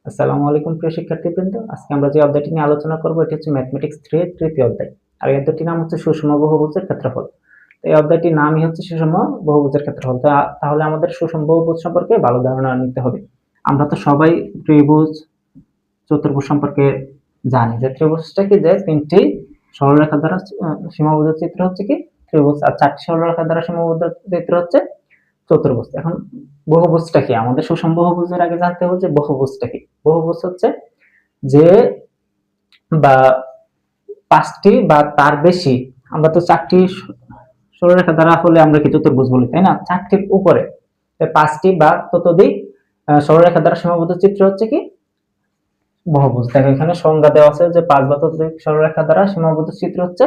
আসসালামু আলাইকুম প্রিয় শিক্ষার্থীবৃন্দ। আজকে আমরা যে অধ্যায়টি নিয়ে আলোচনা করব এটি হচ্ছে ম্যাথমেটিক্স 3 এর তৃতীয় অধ্যায়। আর এই অধ্যায়টির নাম হচ্ছে সুষম বহুভুজের ক্ষেত্রফল। তো এই অধ্যায়টির নামই হচ্ছে সুষম বহুভুজের ক্ষেত্রফল। তাহলে আমাদের সুষম বহুভুজ সম্পর্কে ভালো ধারণা নিতে হবে। আমরা তো সবাই ত্রিভুজ, চতুর্ভুজ সম্পর্কে জানি যে ত্রিভুজটা কি, যে তিনটি সরলরেখা দ্বারা সীমাবদ্ধ চিত্র হচ্ছে কি ত্রিভুজ, আর চারটি সরলরেখা দ্বারা সীমাবদ্ধ চিত্র হচ্ছে চতুর্ভুজ। এখন বহুভুজটা কি? আমাদের সুষম বহুভুজের আগে জানতে হবে যে বহুভুজটা কি। বহুভুজ হচ্ছে যে বা পাঁচটি বা তার বেশি, আমরা তো চারটি সরলরেখা দ্বারা হলে আমরা কি চতুর্ভুজ বলি, তাই না? চারটির উপরে পাঁচটি বা ততোধিক সরলরেখা দ্বারা সীমাবদ্ধ চিত্র হচ্ছে কি বহুভুজ। দেখো এখানে সংজ্ঞা দেওয়া আছে যে পাঁচ বা ততোধিক সরলরেখা দ্বারা সীমাবদ্ধ চিত্র হচ্ছে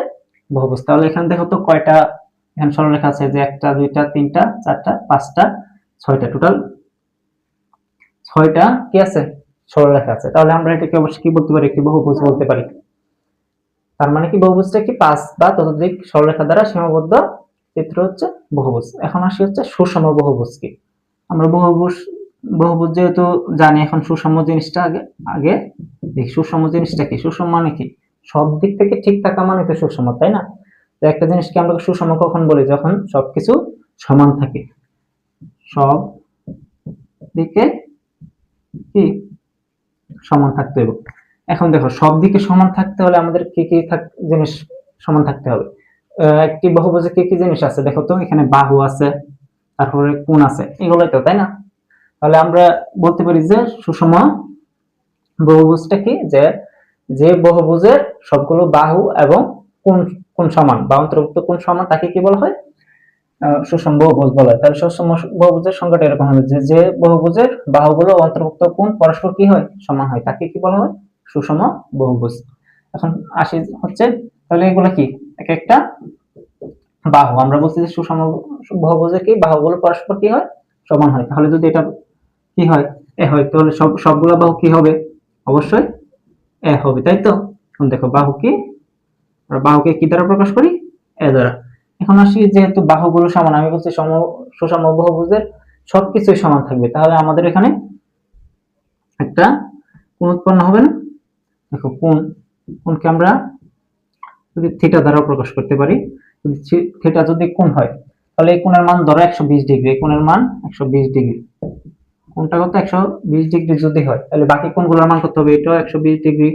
বহুভুজ। তাহলে এখানে দেখো তো কয়টা এখানে সরলরেখা আছে, যে একটা, দুইটা, তিনটা, চারটা, পাঁচটা, ছয়টা, টোটাল ছয়টা কি আছে, সরলরেখা আছে। তাহলে আমরা এটাকে অবশ্যই কি বলতে পারি, একটি বহুভুজ বলতে পারি। তার মানে কি বহুভুজটা কি পাঁচ বা ততোধিক সরলরেখা দ্বারা সীমাবদ্ধ চিত্র হচ্ছে বহুভুজ। এখন আসি হচ্ছে সুষম বহুভুজ কি। আমরা বহুভুজ বহুভুজ যেহেতু জানি, এখন সুষম জিনিসটা আগে আগে দেখি। সুষম জিনিসটা কি? সুষম মানে কি? সব দিক থেকে ঠিক থাকা মানে তো সুষম, তাই না? তো একটা জিনিসকে আমরা সুষম কখন বলি? যখন সবকিছু সমান থাকে, সব দিকে কি সমান থাকতে হবে। এখন দেখো সব দিকে সমান থাকতে হলে আমাদের কি কি জিনিস সমান থাকতে হবে? একটি বহুভুজে কি কি জিনিস আছে দেখো তো। এখানে বাহু আছে, তারপরে কোণ আছে, এগুলোই তো, তাই না? তাহলে আমরা বলতে পারি যে সুষম বহুভুজটা কি, যে যে বহুভুজের সবগুলো বাহু এবং কোণ কোণ সমান বা অন্তর্ভুক্ত কোণ সমান, তাকে কি বলা হয়? সুষম বহুভুজ বলা হয়। তাহলে সুষম বহুভুজের সংজ্ঞাটা এরকম হবে যে যে বহুভুজের বাহুগুলো অন্তর্ভুক্ত কোণ পরস্পর কি হয়, সমান হয়, তাকে কি বলা হয়? সুষম বহুভুজ। এখন আসি হচ্ছে, তাহলে এগুলো কি? এক একটা বাহু। আমরা বলছি যে সুষম বহুভুজে কি বাহুগুলো পরস্পর কি হয়, সমান হয়। তাহলে যদি এটা কি হয়, এ হয়, তাহলে সবগুলো বাহু কি হবে? অবশ্যই এ হবে, তাই তো? এখন দেখো বাহু কি, আমরা বাহুকে কি দ্বারা প্রকাশ করি? এ দ্বারা। এখন আসি, যেহেতু বাহুগুলো সমান, আমি বলছি সুষম বহুভুজের সবকিছুই সমান থাকবে, তাহলে আমাদের এখানে একটা কোণ উৎপন্ন হবে না? দেখো কোণকে আমরা যদি থিটা দ্বারা প্রকাশ করতে পারি, থিটা যদি কোণ হয়, তাহলে এই কোণের মান ধরো 120 ডিগ্রি, এই কোণের মান 120 ডিগ্রি। কোণটা কত? 120 ডিগ্রি যদি হয়, তাহলে বাকি কোণগুলোর মান কত হবে? এটাও 120 ডিগ্রি,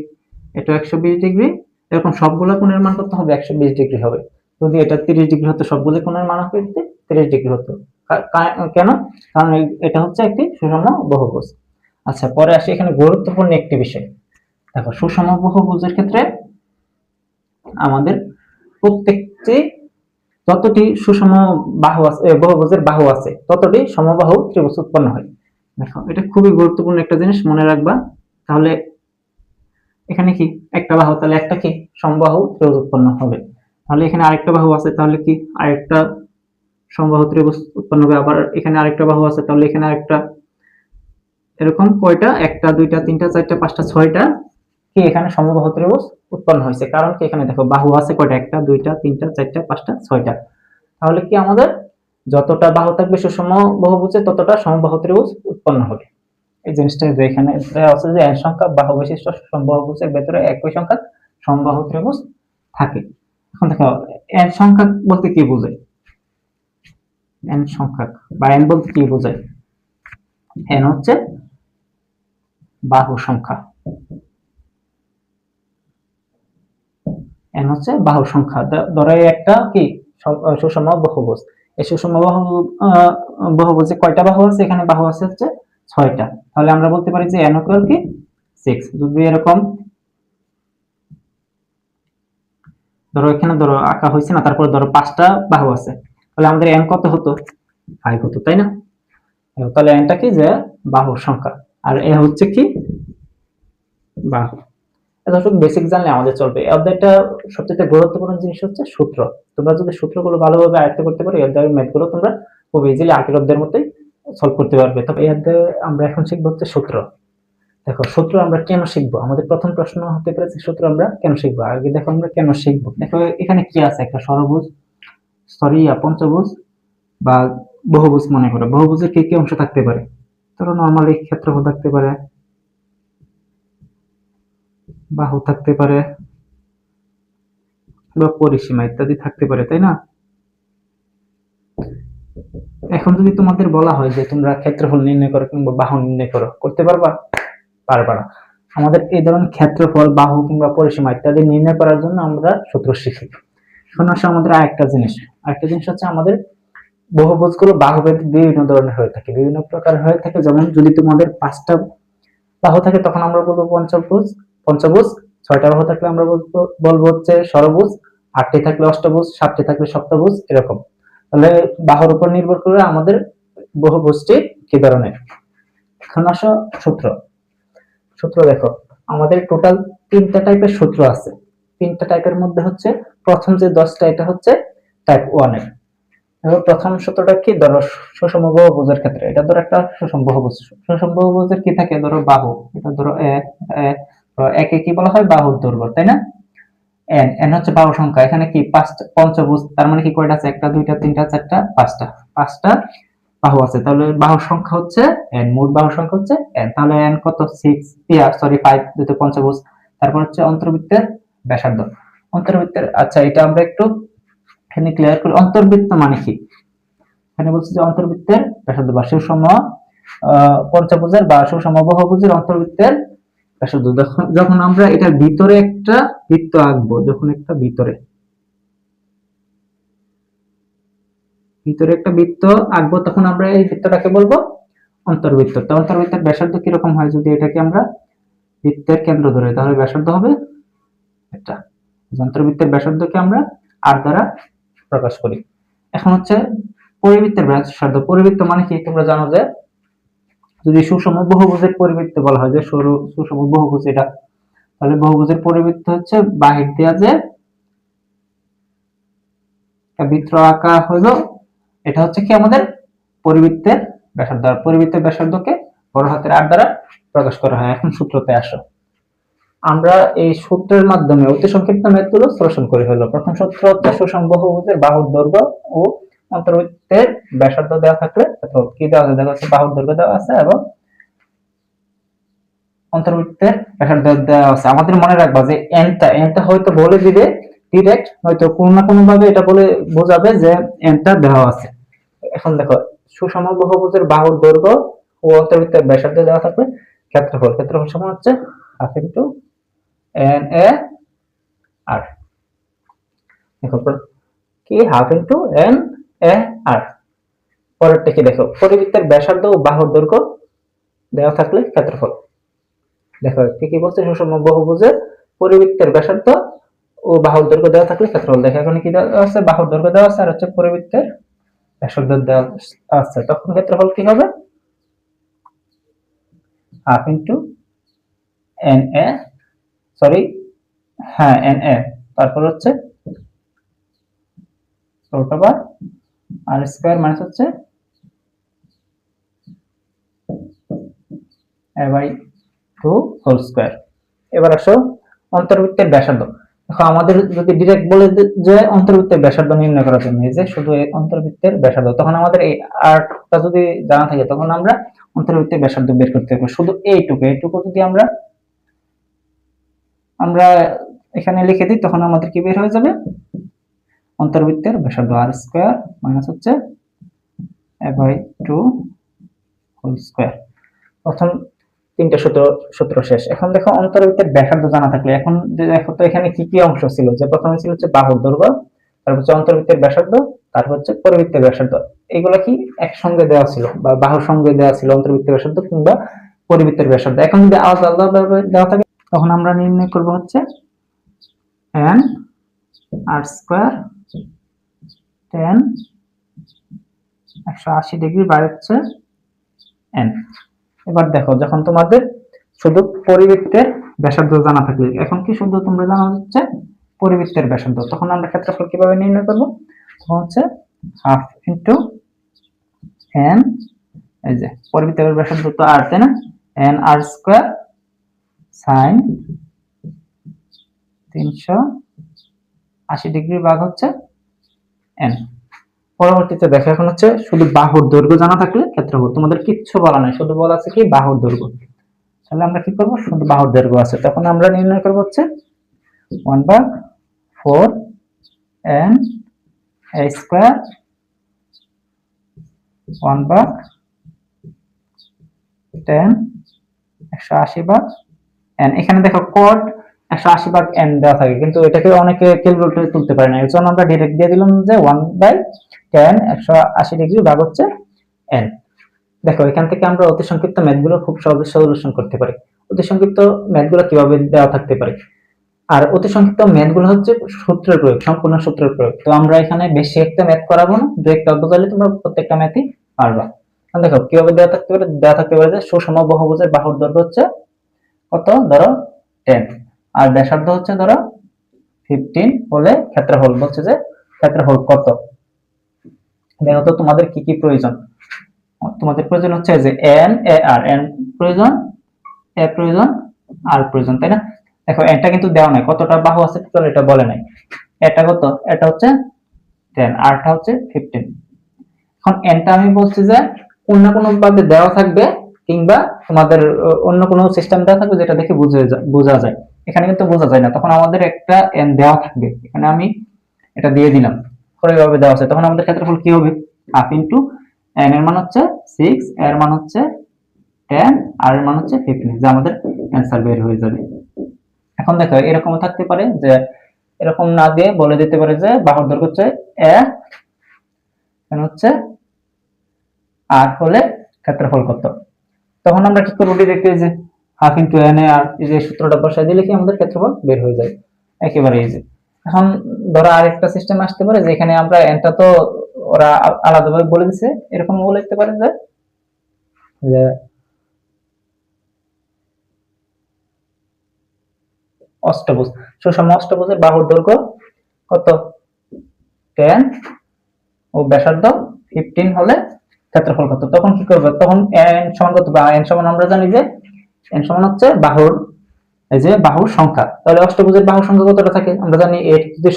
এটাও 120 ডিগ্রি, এরকম সবগুলো কোণের মান কত হবে? 120 ডিগ্রি হবে। যদি এটা 30 ডিগ্রি হতো, সবগুলো কোণের মান হবে 30 ডিগ্রি হতো। কেন? কারণ এটা হচ্ছে একটি সুষম বহুভুজ। আচ্ছা, পরে আসি এখানে গুরুত্বপূর্ণ একটি বিষয়। দেখো সুষম বহুভুজের ক্ষেত্রে আমাদের প্রত্যেকটি যতটি সুষম বাহু আছে, বহুভুজের বাহু আছে, ততটি সমবাহু ত্রিভুজ উৎপন্ন হয়। দেখো এটা খুবই গুরুত্বপূর্ণ একটা জিনিস, মনে রাখবা। তাহলে এখানে কি একটা বাহু, তাহলে একটা কি সমবাহু ত্রিভুজ উৎপন্ন হবে। তাহলে এখানে আরেকটা বাহু আছে, তাহলে কি আরেকটা সমবাহু ত্রিভুজ উৎপন্ন হবে। আবার এখানে আরেকটা বাহু আছে, তাহলে এখানে আরেকটা। এরকম কয়টা? একটা, দুইটা, তিনটা, চারটা, পাঁচটা, ছয়টা কি এখানে সমবাহু ত্রিভুজ উৎপন্ন হয়েছে। কারণ কি এখানে দেখো বাহু আছে কয়টা? একটা, দুইটা, তিনটা, চারটা, পাঁচটা, ছয়টা। তাহলে কি আমাদের যতটা বাহু থাকবে সুষম বহুভুজে, ততটা সমবাহু ত্রিভুজ উৎপন্ন হবে। এই জিনিসটা যে এখানে আছে যে n সংখ্যক বাহু বিশিষ্ট সুষম বহুভুজের ভেতরে একই সংখ্যক সমবাহু ত্রিভুজ থাকে। এখন দেখো n সংখ্যক বলতে কি বোঝায়? n সংখ্যক বা n বলতে কি বোঝায়? n হচ্ছে বাহু সংখ্যা, n হচ্ছে বাহু সংখ্যা। ধরো একটা কি সুষম বহুভুজ। এই সুষম বহুভুজে কয়টা বাহু আছে? এখানে বাহু আছে হচ্ছে 6টা। তাহলে আমরা বলতে পারি যে n ইকুয়াল কি 6। যদি এরকম ধরো, এখানে ধরো আঁকা হয়েছে না, তারপরে ধরো 5টা বাহু আছে, তাহলে আমাদের n কত হতো? 5 হতো, তাই না? তাহলে nটা কি, যে বাহুর সংখ্যা, আর এ হচ্ছে কি বাহু। এতটুকু বেসিক জানলে আমাদের চলবে। এই অধ্যায়টা সবচেয়ে গুরুত্বপূর্ণ জিনিস হচ্ছে সূত্র। তোমরা যদি সূত্রগুলো ভালোভাবে আয়ত্ত করতে পারো, এই অধ্যায়ের ম্যাথগুলো তোমরা খুব ইজিলি আগের অধ্যায়ের মতোই সলভ করতে পারবে। তবে এই অধ্যায়ে আমরা এখন শিখবো হচ্ছে সূত্র। দেখো সূত্র আমরা কেন শিখবো? আমাদের প্রথম প্রশ্ন হতে পারে সূত্র আমরা কেন শিখবো। আগে দেখো আমরা কেন শিখবো। দেখো এখানে কি আছে? একটা ষড়ভুজ, পঞ্চভুজ বা বহুভুজ। মনে করো বহুভুজের কি কি অংশ থাকতে পারে? ধরো নরমালি ক্ষেত্রফল থাকতে পারে, বাহু থাকতে পারে বা পরিসীমা ইত্যাদি থাকতে পারে, তাই না? এখন যদি তোমাদের বলা হয় যে তোমরা ক্ষেত্রফল নির্ণয় করো কিংবা বাহু নির্ণয় করো, করতে পারবা? পারবা না। আমাদের এই ধরনের ক্ষেত্রফল, বাহু কিংবা পরিসীমা ইত্যাদি নির্ণয় করার জন্য আমরা সূত্র শিখি। এখন আসলে আমাদের আরেকটা জিনিস হচ্ছে আমাদের বহুভুজগুলো বাহুভেদ বিভিন্ন ধরনের হয়ে থাকে, বিভিন্ন প্রকার হয়ে থাকে। যেমন যদি তোমাদের 5টা বাহু থাকে তখন আমরা বলবো পঞ্চভুজ, 6টা বাহু থাকলে আমরা বলবো হচ্ছে ষড়ভুজ, 8টি থাকলে অষ্টভুজ, 7টি থাকলে সপ্তভুজ, এরকম। তাহলে বাহুর উপর নির্ভর করে আমাদের বহুভুজটি কি ধরনের। এখন আসো সূত্র দেখো, আমাদের টোটাল 3টা টাইপের সূত্র আছে। 3টা টাইপের মধ্যে হচ্ছে প্রথম যে 10টা এটা হচ্ছে টাইপ 1 এর। প্রথম সূত্রটা কি, ধরো সুষম বহুভুজের ক্ষেত্রে এটা ধরো একটা সুষম বহুভুজের কি থাকে, ধরো বাহু, এটা ধরো একে কি বলা হয়, বাহুর দৈর্ঘ্য, তাই না? এন হচ্ছে বাহু সংখ্যা, এখানে কি পঞ্চভুজ, তার মানে কি কয়টা আছে, 1 2 3 4 5টা বাহু আছে, তাহলে বাহুর সংখ্যা হচ্ছে এন, মোট বাহুর সংখ্যা হচ্ছে এন। তাহলে এন কত, 5 যেহেতু পঞ্চভুজ। তারপর হচ্ছে অন্তর্বৃত্তের ব্যাসার্ধ, আচ্ছা এটা আমরা একটু এখানে ক্লিয়ার করি। অন্তর্বৃত্ত মানে কি, এখানে বলছে যে অন্তর্বৃত্তের ব্যাসার্ধ বা সুষম পঞ্চভুজের বা সুষম বহুভুজের অন্তর্বৃত্তের ব্যাসার্ধ। যখন আমরা এটার ভিতরে একটা বৃত্ত আঁকবো, যখন একটা ভিতরে একটা বৃত্ত আঁকবো, তখন আমরা এই বৃত্তটাকে বলবো অন্তর্বৃত্ত। তো অন্তর্বৃত্তের ব্যাসার্ধ কিরকম হয়, যদি এটাকে আমরা বৃত্তের কেন্দ্র ধরে, তাহলে ব্যাসার্ধ হবে এটা। অন্তর্বৃত্তের ব্যাসার্ধকে আমরা আর দ্বারা প্রকাশ করি। এখন হচ্ছে পরিবৃত্তের ব্যাসার্ধ। পরিবৃত্ত মানে কি, তোমরা জানো যে যদি সুষম বহুভুজের পরিবৃত্ত বলা হয়, যে সুষম বহুভুজ এটা, তাহলে বহুভুজের পরিবৃত্ত হচ্ছে বাহির দেয়া যে বৃত্ত আঁকা হলো, এটা হচ্ছে কি আমাদের পরিবৃত্তের ব্যাসার্ধ। পরিবৃত্তের ব্যাসার্ধকে বড় হাতের আর দ্বারা প্রকাশ করা হয়। এখন সূত্রতে আসো, আমরা এই সূত্রের মাধ্যমে অতি সংক্ষিপ্ত ম্যাথগুলো সলিউশন করে হলো। প্রথম সূত্র হচ্ছে সুষম বহুভুজের বাহুর দৈর্ঘ্য ও অন্তর্বৃত্তের ব্যাসার্ধ দেওয়া থাকলে, কি দেওয়া আছে, দেখা যাচ্ছে বাহুর দৈর্ঘ্য দেওয়া আছে এবং অন্তর্বৃত্তের ব্যাসার্ধ দেওয়া আছে। আমাদের মনে রাখবা যে এনটা হয়তো বলে দিবে ডিরেক্ট, হয়তো কোনো না কোনো ভাবে এটা বলে বোঝাবে যে এনটা দেওয়া আছে। এখন দেখো, সুষম বহুভুজের বাহুর দৈর্ঘ্য ও অন্তর্বৃত্তের ব্যাসার্ধ দেওয়া থাকবে, ক্ষেত্রফল সমান হচ্ছে হাফ ইনটু এন এ আর। দেখো কি, হাফ ইনটু এন এ আর। পরেরটা কি দেখো, পরিবৃত্তের ব্যাসার্ধ ও বাহুর দৈর্ঘ্য দেওয়া থাকলে ক্ষেত্রফল। দেখো কি বলছে, সুষম বহুভুজের পরিবৃত্তের ব্যাসার্ধ ও বাহুর দৈর্ঘ্য দেওয়া থাকলে ক্ষেত্রফল। দেখো এখানে কি দেওয়া আছে, বাহুর দৈর্ঘ্য দেওয়া আছে আর হচ্ছে পরিবৃত্তের ব্যাসার্ধ দেওয়া আছে, তখন ক্ষেত্রফল কি হবে, half into N A, sorry হ্যাঁ এন এ, তারপর হচ্ছে রুট ওভার আর স্কয়ার মাইনাস হচ্ছে a বাই 2 হোল স্কয়ার। এবার আসো অন্তর্বৃত্তের ব্যাসার্ধ। দেখো আমাদের যদি ডিরেক্ট বলে যে অন্তর্বৃত্তের ব্যাসার্ধ নির্ণয় করার জন্য, এই যে শুধু এই অন্তর্বৃত্তের ব্যাসার্ধ, তখন আমাদের এই আরটা যদি জানা থাকে তখন আমরা অন্তর্বৃত্তের ব্যাসার্ধ বের করতে পারবো। শুধু এইটুকু যদি আমরা এখানে লিখে দিই, তখন আমাদের কি বের হয়ে যাবে, অন্তর্বৃত্তের ব্যাসার্ধ আর স্কয়ার মাইনাস হচ্ছে a বাই 2 হোল স্কয়ার। প্রথম 3টা সূত্র শেষ। এখন দেখো অন্তর্বৃত্তের ব্যাসার্ধ জানা থাকলে, এখন দেখো তো এখানে কি কি অংশ ছিল, যে প্রথমে ছিল হচ্ছে বাহুর দৈর্ঘ্য, তারপর হচ্ছে অন্তর্বৃত্তের ব্যাসার্ধ, তারপর হচ্ছে পরিবৃত্তের ব্যাসার্ধ। এগুলা কি একসঙ্গে দেওয়া ছিল বা বাহুর সঙ্গে দেওয়া ছিল অন্তর্বৃত্তের ব্যাসার্ধ কিংবা পরিবৃত্তের ব্যাসার্ধ। এখন যদি আলাদা আলাদা ভাবে দেওয়া থাকে, তখন আমরা নির্ণয় করব হচ্ছে n r square tan 180 degree by হচ্ছে n। এবার দেখো, যখন তোমাদের শুধু পরিবৃত্তের ব্যাসার্ধ জানা থাকলে, এখন কি শুধু তোমরা জানা হচ্ছে পরিবৃত্তের ব্যাসার্ধ, তখন আমরা ক্ষেত্রফল কিভাবে নির্ণয় করব, তখন হচ্ছে হাফ ইনটু n, এই যে পরিবৃত্তের ব্যাসার্ধ তো r, তাই না, n r square sin 380 degree ভাগ হচ্ছে n। পরবর্তীতে দেখো, এখন হচ্ছে শুধু বাহুর দৈর্ঘ্য জানা থাকলে ক্ষেত্রফল, তোমাদের কিচ্ছু বলা নাই, শুধু বলা আছে কি বাহুর দৈর্ঘ্য। তাহলে আমরা কি করব, শুধু বাহুর দৈর্ঘ্য আছে, তখন আমরা নির্ণয় করব হচ্ছে 1/4 n a স্কয়ার 1/10 180/n। এখানে দেখো cot 180/n দেওয়া থাকে, কিন্তু এটাকে অনেকে ক্যালকুলেটরে তুলতে পারে না, এর জন্য আমরা ডাইরেক্ট দিয়ে দিলাম যে 1/10 180 ডিগ্রি ভাগ হচ্ছে n। দেখো এখান থেকে আমরা অতি সংক্ষিপ্ত ম্যাথগুলো খুব সহজে সলিউশন করতে পারি। অতি সংক্ষিপ্ত ম্যাথগুলো কিভাবে দেওয়া থাকতে পারে, আর অতি সংক্ষিপ্ত ম্যাথগুলো হচ্ছে সূত্রের প্রয়োগ, সম্পূর্ণ সূত্রের প্রয়োগ। তো আমরা এখানে বেশি একটা ম্যাথ করাবো না, দু একটা বোঝালে তোমরা প্রত্যেকটা ম্যাথই পারবা। দেখো কিভাবে দেওয়া থাকতে পারে, দেওয়া থাকতে পারে যে সুষম বহুভুজের বাহুর দৈর্ঘ্য হচ্ছে কত, ধরো 10, আর ব্যাসার্ধ হচ্ছে ধরো 15 হলে ক্ষেত্রফল বলছে যে ক্ষেত্রফল কত। দেখো তো তোমাদের কি কি প্রয়োজন, তোমাদের প্রয়োজন হচ্ছে যে n a r, n প্রয়োজন, a প্রয়োজন, r প্রয়োজন, তাই না? দেখো এটা কিন্তু দেওয়া নাই, কতটা বাহু আছে টোটাল এটা বলে নাই। এটা কত, এটা হচ্ছে 10, r টা হচ্ছে 15। এখন n টা আমি বলছি যে কোন না কোন ভাবে দেওয়া থাকবে, কিংবা তোমাদের অন্য কোনো সিস্টেম দেওয়া থাকবে যেটা দেখে বোঝা যায়। এখানে কিন্তু বোঝা যায় না, তখন আমাদের একটা n দেওয়া থাকবে, এখানে আমি এটা দিয়ে দিলাম, এইভাবে দেওয়া আছে। তখন আমাদের ক্ষেত্রফল কি হবে, হাফ ইনটু n এর মান হচ্ছে 6, এর মান হচ্ছে 10, আর এর মান হচ্ছে 15, যা আমাদের অ্যান্সার বের হয়ে যাবে। এখন দেখো এরকমও থাকতে পারে যে এরকম না দিয়ে বলে দিতে পারে যে বাহুর দৈর্ঘ্য হচ্ছে a, হচ্ছে আর হলে ক্ষেত্রফল কত। তখন আমরা কি করব, ডিরেক্ট যে হাফ ইনটু n এ আর এই যে সূত্রটা বসাই দিলে কি আমাদের ক্ষেত্রফল বের হয়ে যায়, একেবারে ইজি। এখন ধরো আরেকটা সিস্টেম আসতে পারে যে এখানে আমরা n টা তো ওরা আলাদাভাবে বলে দিছে, এরকম বলে দিতে পারে যে অষ্টভুজ, সুষম অষ্টভুজের বাহুর দৈর্ঘ্য কত 10 ও ব্যাসার্ধ 15 হলে ক্ষেত্রফল কত। তখন কি করবে, তখন n সমান কত, বা n সমান আমরা জানি যে n সমান হচ্ছে বাহুর, এই যে বাহুর সংখ্যা। তাহলে অষ্টভুজের বাহুর সংখ্যা কতটা থাকে আমরা জানি, এর যদি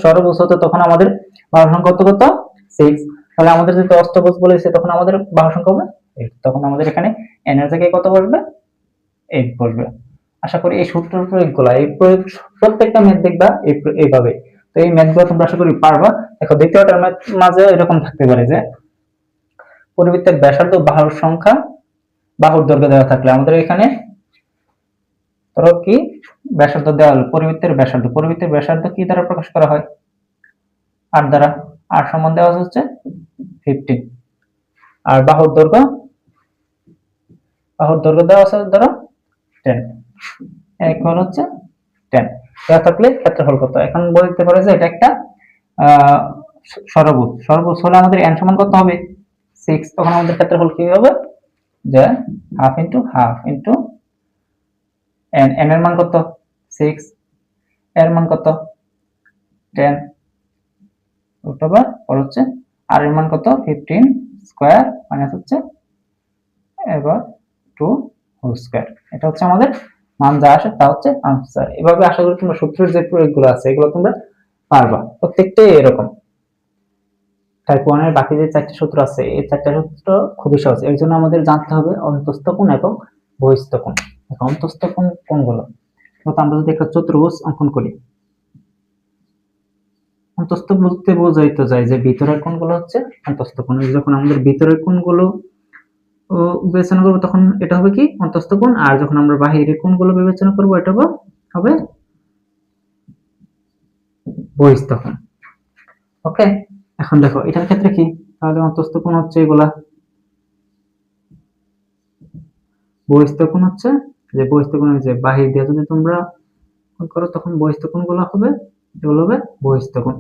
ষড়ভুজ হতো তখন আমাদের বাহুর সংখ্যা কত কত 6। তাহলে আমাদের যদি অষ্টভুজ বলেছে তখন আমাদের বাহুর সংখ্যা হবে 8, তখন আমাদের এখানে n এর জায়গায় কত বসবে, 8 বসবে। আশা করি এই সূত্রের প্রয়োগগুলো, এই প্রয়োগ প্রত্যেকটা ম্যাথ দেখবা এইভাবে। তো এই ম্যাথগুলো তোমরা আশা করি পারবা। দেখো দ্বিতীয়টার ম্যাথ মাঝে এরকম থাকতে পারে যে পরিবৃত্তের ব্যাসার্ধ বাহুর সংখ্যা বাহুর দৈর্ঘ্য দেওয়া থাকলে আমাদের এখানে ধরো কি ব্যাসার্ধ দেওয়া হলো, পরিবৃত্তের ব্যাসার্ধ কি দ্বারা প্রকাশ করা হয়, r দ্বারা। r সমান দেওয়া হচ্ছে 15, আর বাহুর দৈর্ঘ্য দেওয়া আছে ধরো 10, ইকুয়াল হচ্ছে 10 দেওয়া থাকলে ক্ষেত্রফল কত। এখন বলতে পারে যে এটা একটা ষড়ভুজ হলে আমাদের n সমান কত হবে 6, তখন আমাদের ক্ষেত্রফল কি হবে যে হাফ ইনটু n, n এর মান কত 6, এর মান কত 10 রুট ওভার আর হচ্ছে r এর মান কত 15 স্কয়ার মাইনাস হচ্ছে এবার 2 হোল স্কয়ার। এটা হচ্ছে আমাদের মান যা আসে তা হচ্ছে আনসার। এভাবে আশা করি তোমরা সূত্রের যে প্রয়োগগুলো আছে এগুলো তোমরা পারবা, প্রত্যেকটাই এরকম। টাইপ 1 এর বাকি যে 4টি সূত্র আছে এই 4টা সূত্র খুবই সহজ, এর জন্য আমাদের জানতে হবে অন্তস্থ কোণ এবং বহিস্থ কোণ। এখন অন্তস্থ কোণ কোনগুলো, তো আমরা যদি একটা চতুর্ভুজ অঙ্কন করি, অন্তস্থ বলতে বোঝাইতে যায় যে ভিতরের কোণগুলো হচ্ছে অন্তস্থ কোণ। যখন আমাদের ভিতরের কোণগুলো বিবেচনা করব তখন এটা হবে কি অন্তস্থ কোণ, আর যখন আমরা বাহিরের কোণগুলো বিবেচনা করব এটা হবে বহিস্থ কোণ। ওকে, এখন দেখো এটার ক্ষেত্রে কি, তাহলে অন্তস্থ কোণ হচ্ছে এগুলা, বহিস্থ কোণ হচ্ছে যে বহিস্থ কোণের যে বাহির দিয়ে যদি তোমরা কোণ করো তখন বহিস্থ কোণগুলো হবে, এগুলো হবে বহিস্থ কোণ।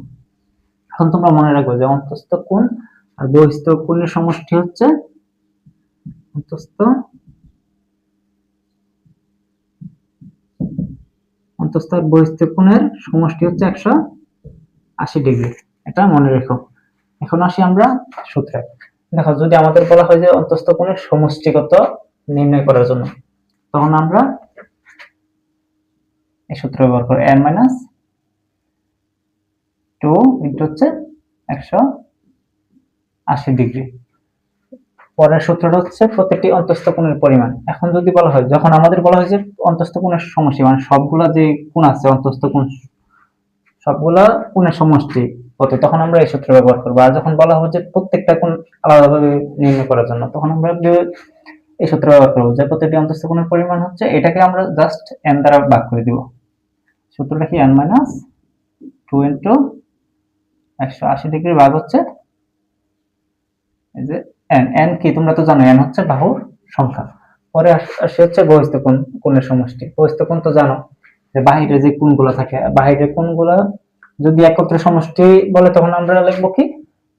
এখন তোমরা মনে রাখবে যে অন্তস্থ কোণ আর বহিস্থ কোণের সমষ্টি হচ্ছে অন্তস্থ আর বহিস্থ কোণের সমষ্টি হচ্ছে 180 ডিগ্রি, এটা মনে রেখো। এখন আসি আমরা সূত্রে। দেখো যদি আমাদের বলা হয় যে অন্তস্থ কোণের সমষ্টিগত নির্ণয় করার জন্য, তখন আমরা এই সূত্র ব্যবহার করি n - 2 ইনটু হচ্ছে 180 ডিগ্রি। পরের সূত্রটা হচ্ছে প্রত্যেকটি অন্তঃস্থ কোণের পরিমাণ। এখন যদি বলা হয়, যখন আমাদের বলা হয় যে অন্তঃস্থ কোণের সমষ্টি, মানে সবগুলা যে কোণ আছে অন্তঃস্থ কোণ সবগুলা কোণের সমষ্টি কত, তখন আমরা এই সূত্র ব্যবহার করবো। আর যখন বলা হবে যে প্রত্যেকটা কোণ আলাদাভাবে নির্ণয় করার জন্য, তখন আমরা এই সূত্র ব্যবহার করবো যে প্রত্যেকটি অন্তঃস্থ কোণের পরিমাণ হচ্ছে, এটাকে আমরা জাস্ট n দ্বারা ভাগ করে দিব। সূত্রটা কি n মাইনাস 2 ইন্টু 180 ডিগ্রি ভাগ হচ্ছে এই যে n। n কি তোমরা তো জানো, n হচ্ছে বাহুর সংখ্যা। পরে আসে হচ্ছে বহিস্থ কোণ, কোণের সমষ্টি। বহিস্থ কোণ তো জানো যে বাহিরে যে কোণগুলো থাকে, বাহিরের কোণগুলো যদি একত্রে সমষ্টি বলে তখন আমরা লিখবো কি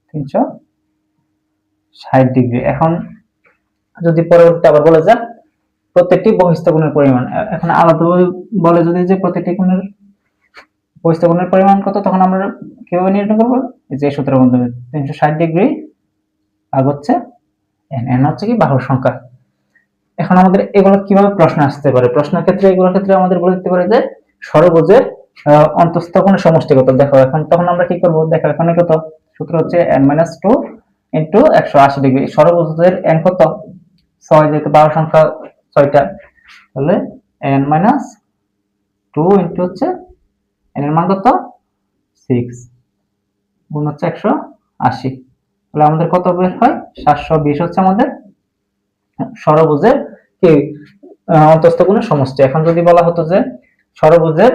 360 ডিগ্রি। এখন যদি পরবর্তীতে আবার বলে যে প্রত্যেকটি বহিস্থ কোণের পরিমাণ, এখন আলাদাভাবে বলে যদি যে প্রত্যেকটি কোণের বহিস্থ কোণের পরিমাণ কত, তখন আমরা কিভাবে নির্ণয় করবো, যে সূত্রের মাধ্যমে 360 ডিগ্রি ভাগ হচ্ছে n হচ্ছে কি বাহুর সংখ্যা। এখন আমাদের এগুলো কিভাবে প্রশ্ন আসতে পারে, প্রশ্নের ক্ষেত্রে এগুলোর ক্ষেত্রে আমাদের বলে দিতে পারে যে ষড়ভুজের অন্তঃস্থ কোণের সমষ্টি কত। দেখো এখন তখন আমরা কি করব, দেখো এখানে কত সূত্র হচ্ছে n-2 ইন্টু 180 ডিগ্রি। ষড়ভুজের n কত 6, যেহেতু বাহুর সংখ্যা 6টা, তাহলে n-2 ইন্টু হচ্ছে n এর মান কত 6 গুণ হচ্ছে 180, তাহলে আমাদের কত বের হয় 720 হচ্ছে আমাদের ষড়ভুজের কি অন্তঃস্থ কোণের সমষ্টি। এখন যদি বলা হতো যে ষড়ভুজের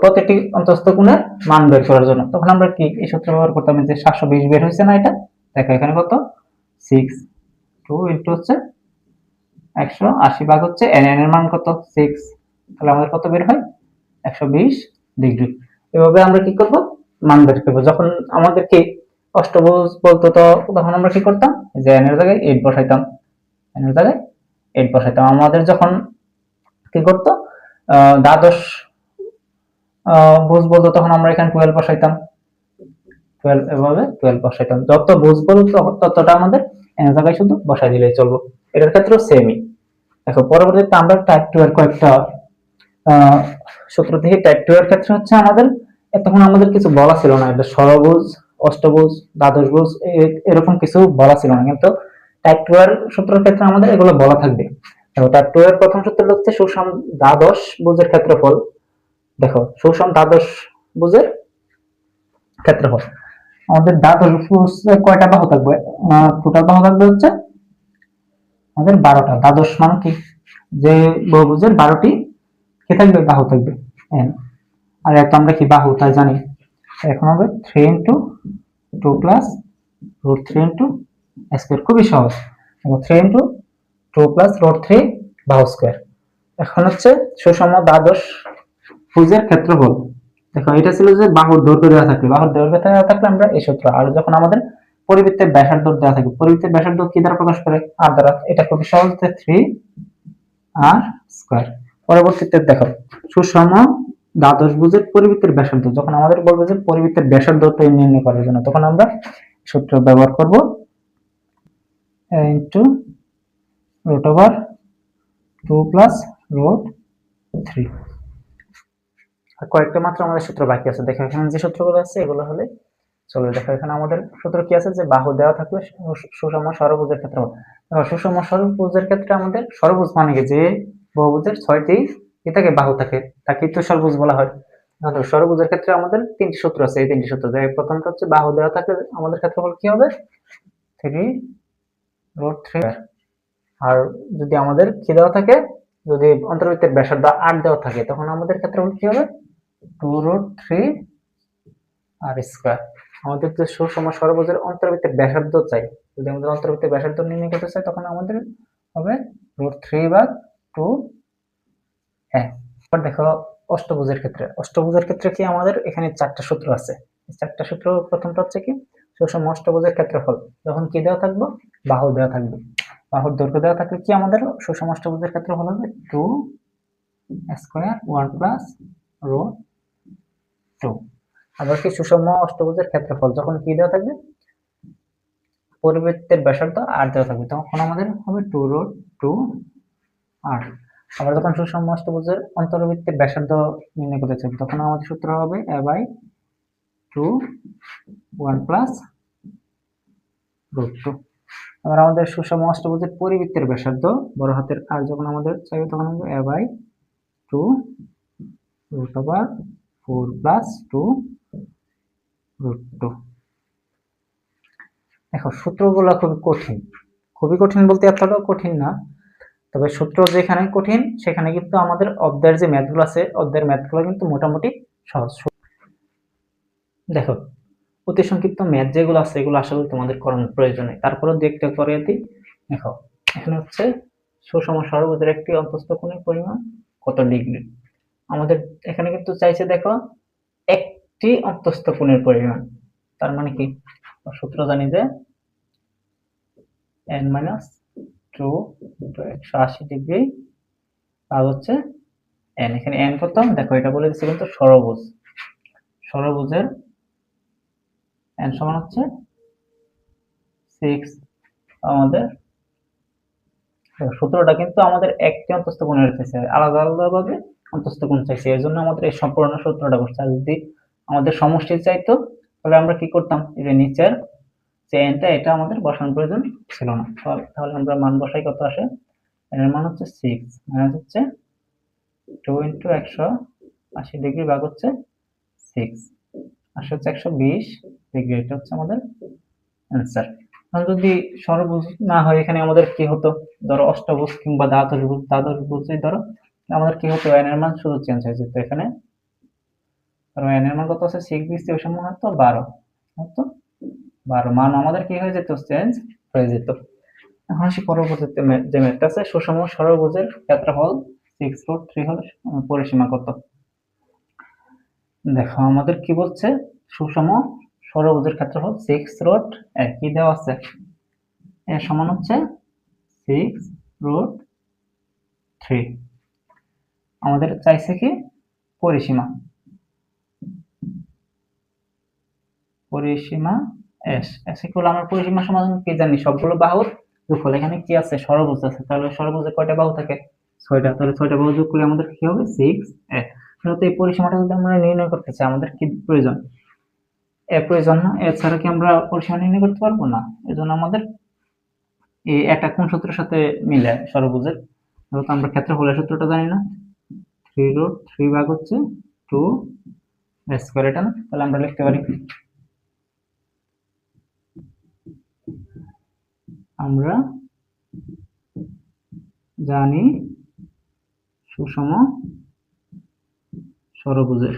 প্রত্যেকটি অন্তঃস্থ কোণের মান বের করার জন্য, তখন আমরা কি এই সূত্র ব্যবহার করতাম, যে 720 বের হয়েছে না, এটা দেখো এখানে কত 6 2 ইন্টু হচ্ছে 180 ভাগ হচ্ছে n এর মান কত 6, তাহলে আমাদের কত বের হয় 120 ডিগ্রি। এভাবে আমরা কি করব, মান বের করব। যখন আমাদের কি অষ্টভুজ বলতো তো তখন আমরা কি করতাম, যে n এর জায়গায় 8 বসাইতাম, n এর জায়গায় 8 বসাইতাম। আমাদের যখন কি করতো দ্বাদশ ভুজ বলতো তখন আমরা এখানে 12 বসাইতাম, 12 এভাবে 12 বসাইতাম। যত ভুজ বলতো ততটা আমাদের n এর জায়গায় শুধু বসাই দিলেই চলবে। এটার ক্ষেত্রেও সেমই। দেখো পরবর্তীতে আমরা টাইপ 2 এর কয়েকটা সূত্র থেকে, টাইপ 2 এর ক্ষেত্রে হচ্ছে আমাদের তখন আমাদের কিছু বলা ছিল না, এটা ষড়ভুজ, অষ্টভুজ, দ্বাদশভুজ এরকম কিছু বলা ছিল না, কিন্তু টাইপ 2 এর সূত্রের ক্ষেত্রে আমাদের এগুলো বলা থাকবে। দেখো টাইপ 2 এর প্রথম সূত্র হচ্ছে সুষম দ্বাদশ ভুজের ক্ষেত্রফল। দেখো সুষম দ্বাদশ ভুজের ক্ষেত্রফল, আমাদের দ্বাদশ ভুজে কয়টা বাহু থাকবে, টোটাল বাহু থাকবে হচ্ছে আমাদের 12টা। দ্বাদশ মানে কি, যে বহুভুজের 12টি কি থাকবে, বাহু থাকবে n। আর এত আমরা কি বাহু তাই জানি, এখন হবে 3 into 2 plus root 3 into square, খুবই সহজ। 3 ইন্টু 2 প্লাস রুট 3 বাহু স্কোয়ার। এখন হচ্ছে সুষম দ্বাদশ ভুজের ক্ষেত্রফল। দেখো এটা ছিল যে বাহুর দৈর্ঘ্য দেওয়া থাকলে, বাহুর দৈর্ঘ্য দেওয়া থাকলে আমরা এই সূত্র, আর যখন আমাদের পরিবৃত্তের ব্যাসার্ধ দেওয়া থাকে, পরিবৃত্তের ব্যাসার্ধ কি দ্বারা প্রকাশ করে, r দ্বারা। এটা খুবই সহজ, 3r স্কয়ার। পরবর্তীতে দেখো সুষম দ্বাদশ ভুজের পরিবৃত্তের ব্যাসার্ধ, যখন আমাদের বলবে যে পরিবৃত্তের ব্যাসার্ধটা নির্ণয় করার জন্য, তখন আমরা সূত্র ব্যবহার করব into root over 2 plus root 3। আর কয়েকটা মাত্র আমাদের সূত্র বাকি আছে। দেখো এখানে যে সূত্রগুলো আছে এগুলো হলে চলবে। দেখো এখানে আমাদের সূত্র কি আছে, যে বাহু দেওয়া থাকলে সুষম ষড়ভুজের ক্ষেত্রে। দেখো সুষম ষড়ভুজের ক্ষেত্রে আমাদের ষড়ভুজ মানে কি, যে বহুভুজের 6টি কি থাকে, বাহু থাকে, তাকে তো ষড়ভুজ বলা হয়। ষড়ভুজের ক্ষেত্রে আমাদের 3টি সূত্র আছে। এই 3টি সূত্র, যে প্রথমটা হচ্ছে বাহু দেওয়া থাকলে আমাদের ক্ষেত্রফল কি হবে 3 রুট 3, আর যদি আমাদের কি দেওয়া থাকে, যদি অন্তর্বৃত্তের ব্যাসার্ধ 8 দেওয়া থাকে, তখন আমাদের ক্ষেত্রফল কি হবে 2 রুট 3 আর স্কয়ার। আমাদের যে সুষম ষড়ভুজের অন্তর্বৃত্তের ব্যাসার্ধ চাই, যদি আমাদের অন্তর্বৃত্তের ব্যাসার্ধ নির্ণয় করতে চাই, তখন আমাদের হবে রুট 3 ভাগ 2 এবার দেখো অষ্টভুজের ক্ষেত্রে, অষ্টভুজের ক্ষেত্রে কি আমাদের এখানে 4টা সূত্র আছে। এই 4টা সূত্র, প্রথমটা হচ্ছে কি সুষম অষ্টভুজের ক্ষেত্রফল, যখন কি দেওয়া থাকবে, বাহু দেওয়া থাকবে, বাহুর দৈর্ঘ্য দেওয়া থাকলে কি আমাদের সুষম অষ্টভুজের ক্ষেত্রফল হবে 2 স্কয়ার 1 প্লাস রুট 2। আবার কি সুষম অষ্টভুজের ক্ষেত্রফল, যখন কি দেওয়া থাকবে, পরিবৃত্তের ব্যাসার্ধ 8 দেওয়া থাকবে, তখন আমাদের হবে 2 রুট 2 আর। আবার যখন সুষম অষ্টভুজের অন্তর্বৃত্তের ব্যাসার্ধ নির্ণয় করতে চাই, তখন আমাদের সূত্র হবে a বাই 2 1 প্লাস রুট 2। এবার আমাদের সুষম অষ্টভুজের পরিবৃত্তের ব্যাসার্ধ বড় হাতের আর যখন আমাদের চাইবে তখন আমরা a by 2 root over 4 plus 2 root 2। দেখো সূত্রগুলো খুবই কঠিন বলতে এতটাও কঠিন না, তবে সূত্র যেখানে কঠিন সেখানে কিন্তু আমাদের অধ্যায়ের যে ম্যাথগুলো আছে অধ্যায়ের ম্যাথগুলো কিন্তু মোটামুটি সহজ। দেখো অতি সংক্ষিপ্ত ম্যাথ যেগুলো আছে এগুলো আসলে তোমাদের করানোর প্রয়োজন নেই, তারপরেও দেখতে করে দিই। দেখো এখানে হচ্ছে সুষম ষড়ভুজের একটি অন্তঃস্থ কোণের পরিমাণ কত ডিগ্রি। আমাদের এখানে কিন্তু চাইছে দেখো একটি অন্তঃস্থ কোণের পরিমাণ, তার মানে কি সূত্র জানি যে n - 2 180 ডিগ্রি আর হচ্ছে n। এখানে n কত দেখো এটা বলে দিচ্ছি কিন্তু ষড়ভুজের n সমান হচ্ছে 6। আমাদের সূত্রটা কিন্তু আমাদের একটি অন্তঃস্থ কোণের চাইছে, আলাদা আলাদা ভাবে অন্তঃস্থ কোণ চাইছে, এর জন্য আমাদের এই সম্পূর্ণ সূত্রটা করছে। আর যদি আমাদের সমষ্টি চাইতো তাহলে আমরা কি করতাম, এই যে নিচের যে nটা এটা আমাদের বসানোর প্রয়োজন ছিল না। তাহলে আমরা মান বসাই, কত আসে, এর মান হচ্ছে 6 মাইনাস হচ্ছে 2 * 180 ডিগ্রি ভাগ হচ্ছে 6 আসে হচ্ছে 120 ডিগ্রি। এটা হচ্ছে আমাদের অ্যান্সার। এখন যদি ষড়ভুজ না হয় এখানে আমাদের কি হতো, ধরো অষ্টভুজ কিংবা দ্বাদশভুজই ধরো, আমাদের কি হতো, n এর মান শুধু চেঞ্জ হয়ে যেত। এখানে ধরো n এর মান কত আছে 6 দিচ্ছি, ওই সময় হতো 12 হতো 12 মান আমাদের কি হয়ে যেত, চেঞ্জ হয়ে যেত। এখন আসি পরবর্তীতে যে ম্যাথটা আছে, সুষম ষড়ভুজের ক্ষেত্রফল 6√3 হলে পরিসীমা কত। দেখো আমাদের কি বলছে, সুষম ষড়ভুজের ক্ষেত্রফল 6√1 কি দেওয়া আছে, এর সমান হচ্ছে 6√3। আমাদের চাইছে কি পরিসীমা s ইকুয়াল, আমরা পরিসীমা সমাধান কি জানি, সবগুলো বাহুর যোগফল। এখানে কি আছে, ষড়ভুজ আছে, তাহলে ষড়ভুজে কয়টা বাহু থাকে, 6টা, তাহলে 6টা বাহু যোগ করলে আমাদের কি হবে 6a। তাহলে এই পরিসীমাটা যদি আমরা নির্ণয় করতে চাই আমাদের কি প্রয়োজন, প্রয়োজন না, এছাড়া কি আমরা পরিসীমা নির্ণয় করতে পারবো না। এজন্য আমাদের এই এটা কোন সূত্রের সাথে মিলে ষড়ভুজের, যেহেতু আমরা ক্ষেত্রফলের সূত্রটা জানি না, 3√3 ভাগ হচ্ছে 2 স্কয়ার, এটা না, তাহলে আমরা লিখতে পারি, আমরা জানি সুষম ষড়ভুজের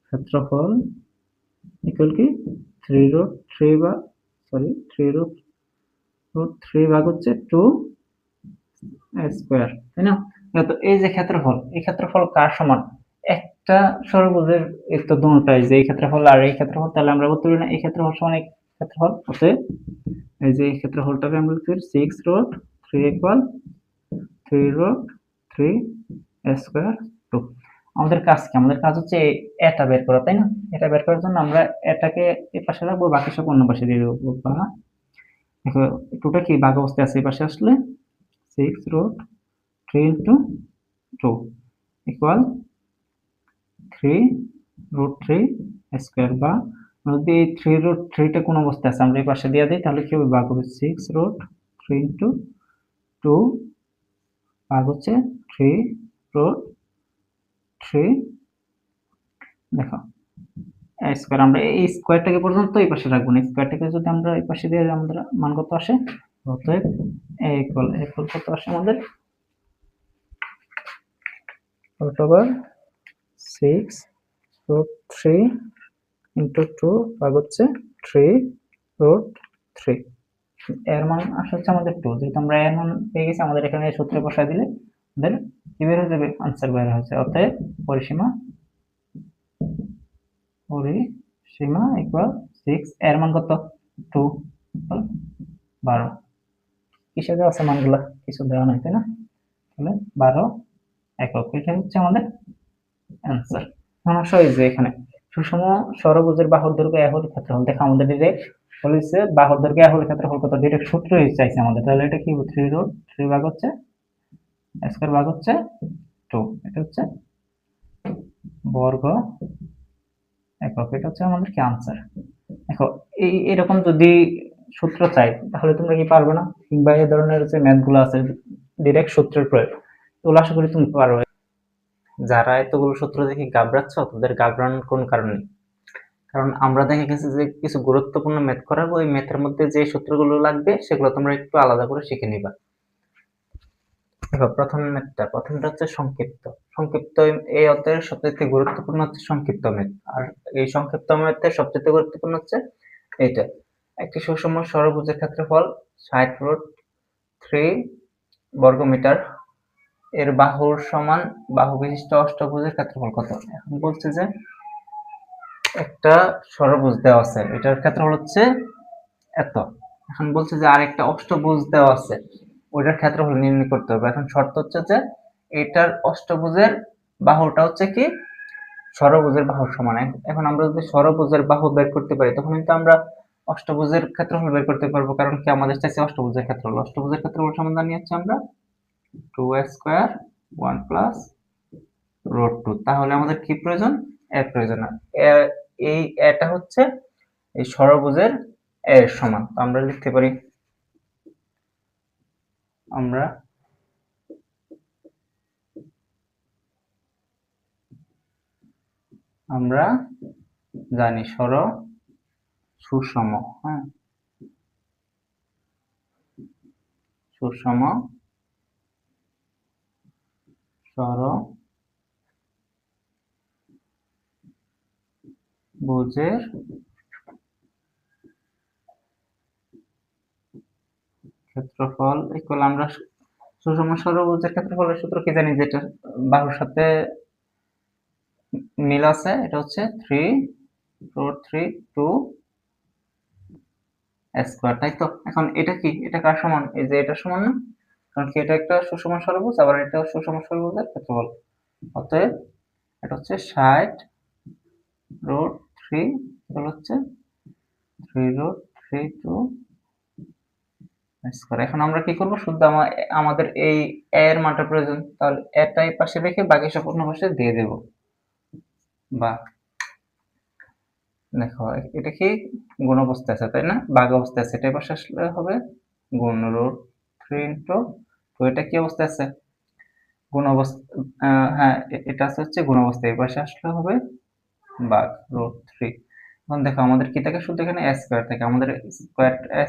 ক্ষেত্রফল ইকুয়াল কি 3√3 ভাগ হচ্ছে 2 স্কয়ার, তাই না। তো এই যে ক্ষেত্রফল, এই ক্ষেত্রফল কার সমান, একটা ষড়ভুজের এই তো দুটোটাই, যে এই ক্ষেত্রফল আর এই ক্ষেত্রফল, তাহলে আমরা বলতে পারি না এই ক্ষেত্রফল সমান এই ক্ষেত্রফল। অতএব এই যে এই ক্ষেত্রফলটাকে আমরা লিখতে পারি 6√3 ইকুয়াল 3√3 স্কয়ার 2। আমাদের কাজ কি, আমাদের কাজ হচ্ছে এটা বের করা, তাই না। এটা বের করার জন্য আমরা এটাকে এই পাশে রাখবো, বাকি সব অন্য পাশে দিয়ে দেবো। দেখো 2টা কি ভাগ অবস্থায় আছে, এই পাশে আসলে 6√3 * 2 ইকুয়াল 3√3 স্কয়ার, বা যদি 3√3টা কোন অবস্থায় আছে আমরা এই পাশে দিয়ে দিই, তাহলে কি হবে, ভাগ হবে 6√3 * 2 ভাগ হচ্ছে 3√3। দেখো স্কয়ার, আমরা এই স্কয়ারটাকে পর্যন্ত এই পাশে রাখবো না, স্কয়ারটাকে যদি আমরা এই পাশে দিয়ে আমাদের মান কত আসে, অতএব a ইকুয়াল কত আসে আমাদের, √6√3 * 2 ভাগ হচ্ছে 3√3। এর মান আসে হচ্ছে আমাদের 2। যেহেতু আমরা এর মান পেয়ে গেছি, আমাদের এখানে সূত্রে বসায় দিলে আমাদের কি বের হয়ে যাবে, আনসার বের হয়েছে। অতএব পরিসীমা ইকুয়াল 6, এর মান কত 2 12। কিসে দেওয়া আছে মানগুলা, কিছু দেওয়া নাই, তাই না, তাহলে 12 একক, এটা হচ্ছে আমাদের অ্যান্সার। সমস্যা এই যে এখানে সুষম ষড়ভুজের বাহুর দৈর্ঘ্য এ হলে ক্ষেত্রফল, দেখো আমাদের ডিরেক্ট বলেছে বাহুর দৈর্ঘ্য এ হলে ক্ষেত্রফল কত, ডিরেক্ট সূত্র চাইছে আমাদের, তাহলে এটা কি 3√3 ভাগ হচ্ছে স্কয়ার ভাগ হচ্ছে 2, এটা হচ্ছে বর্গ একক। এটা হচ্ছে আমাদের কি আনসার। দেখো এরকম যদি সূত্র চাই তাহলে তোমরা কি পারবে না, কিংবা এই ধরনের যে ম্যাথ গুলো আছে ডিরেক্ট সূত্রের প্রয়োগ, এগুলো আশা করি তুমি পারবে। যারা এতগুলো সূত্র দেখে ঘাবড়াচ্ছ তাদের ঘাবড়ানোর কোন কারণ নেই, কারণ আমরা দেখা গেছে যে কিছু গুরুত্বপূর্ণ ম্যাথ করাবো, ওই ম্যাথের মধ্যে যে সূত্রগুলো লাগবে সেগুলো তোমরা একটু আলাদা করে শিখে নিবা। দেখো প্রথমটা হচ্ছে সংক্ষিপ্ত। সংক্ষিপ্ত এই অধ্যায়ের সবচেয়ে গুরুত্বপূর্ণ হচ্ছে সংক্ষিপ্ত ম্যাথ, আর এই সংক্ষিপ্ত ম্যাথের সবচেয়ে গুরুত্বপূর্ণ হচ্ছে এইটা। একটি সুষম ষড়ভুজের ক্ষেত্রফল 60√3 বর্গমিটার, এর বাহুর সমান বাহু বিশিষ্ট অষ্টভুজের ক্ষেত্রফল কত? এখন বলছে যে একটা ষড়ভুজ দেওয়া আছে, এটার ক্ষেত্রফল হচ্ছে এত। এখন বলছে যে আরেকটা অষ্টভুজ দেওয়া আছে, ওইটার ক্ষেত্রফল নির্ণয় করতে হবে। এখন শর্ত হচ্ছে যে এটার অষ্টভুজের বাহুটা হচ্ছে কি ষড়ভুজের বাহুর সমান। এখন আমরা যদি ষড়ভুজের বাহু বের করতে পারি তখন কিন্তু আমরা অষ্টভুজের ক্ষেত্রফল বের করতে পারবো, কারণ কি আমাদের চাইছে অষ্টভুজের ক্ষেত্রফল। অষ্টভুজের ক্ষেত্রফল সমান জানি হচ্ছে আমরা 2a² 1 প্লাস √2। তাহলে আমাদের কি প্রয়োজন? এর প্রয়োজন। এই এটা হচ্ছে এই ষড়ভুজের এর সমান। তো আমরা লিখতে পারি, আমরা জানি সুষম, হ্যাঁ, সুষম ষড়ভুজের ক্ষেত্রফল ইকুয়াল, আমরা সুষম ষড়ভুজের ক্ষেত্রফলের সূত্র কি জানি, যেটা বাহুর সাথে মিল আছে, এটা হচ্ছে 3√3² তাই তো। এখন এটা কি, এটা কার সমান? এই যে এটা সমান না, কারণ কি এটা একটা সুষম ষড়ভুজ, আবার এটা সুষম ষড়ভুজের ক্ষেত্রফল। অতএব এটা হচ্ছে 60√3 হচ্ছে 3√3² এখন আমরা কি করব, শুধু আমাদের এই এর মানটা প্রয়োজন, তাহলে এটাই পাশে রেখে বাকি সব অন্য পাশে দিয়ে দেব। বা দেখো এটা কি গুণ অবস্থায় আছে তাই না, ভাগ অবস্থায় আছে, এটাই পাশে আসলে হবে গুণ √3 এটা কি অবস্থায় আছে? গুণ অবস্থা, হ্যাঁ এটা আছে হচ্ছে গুণ অবস্থায়, এই পাশে আসলে হবে ভাগ √3। এখন দেখো আমাদের কি থাকে, শুধু এখানে স্কয়ার থাকে, আমাদের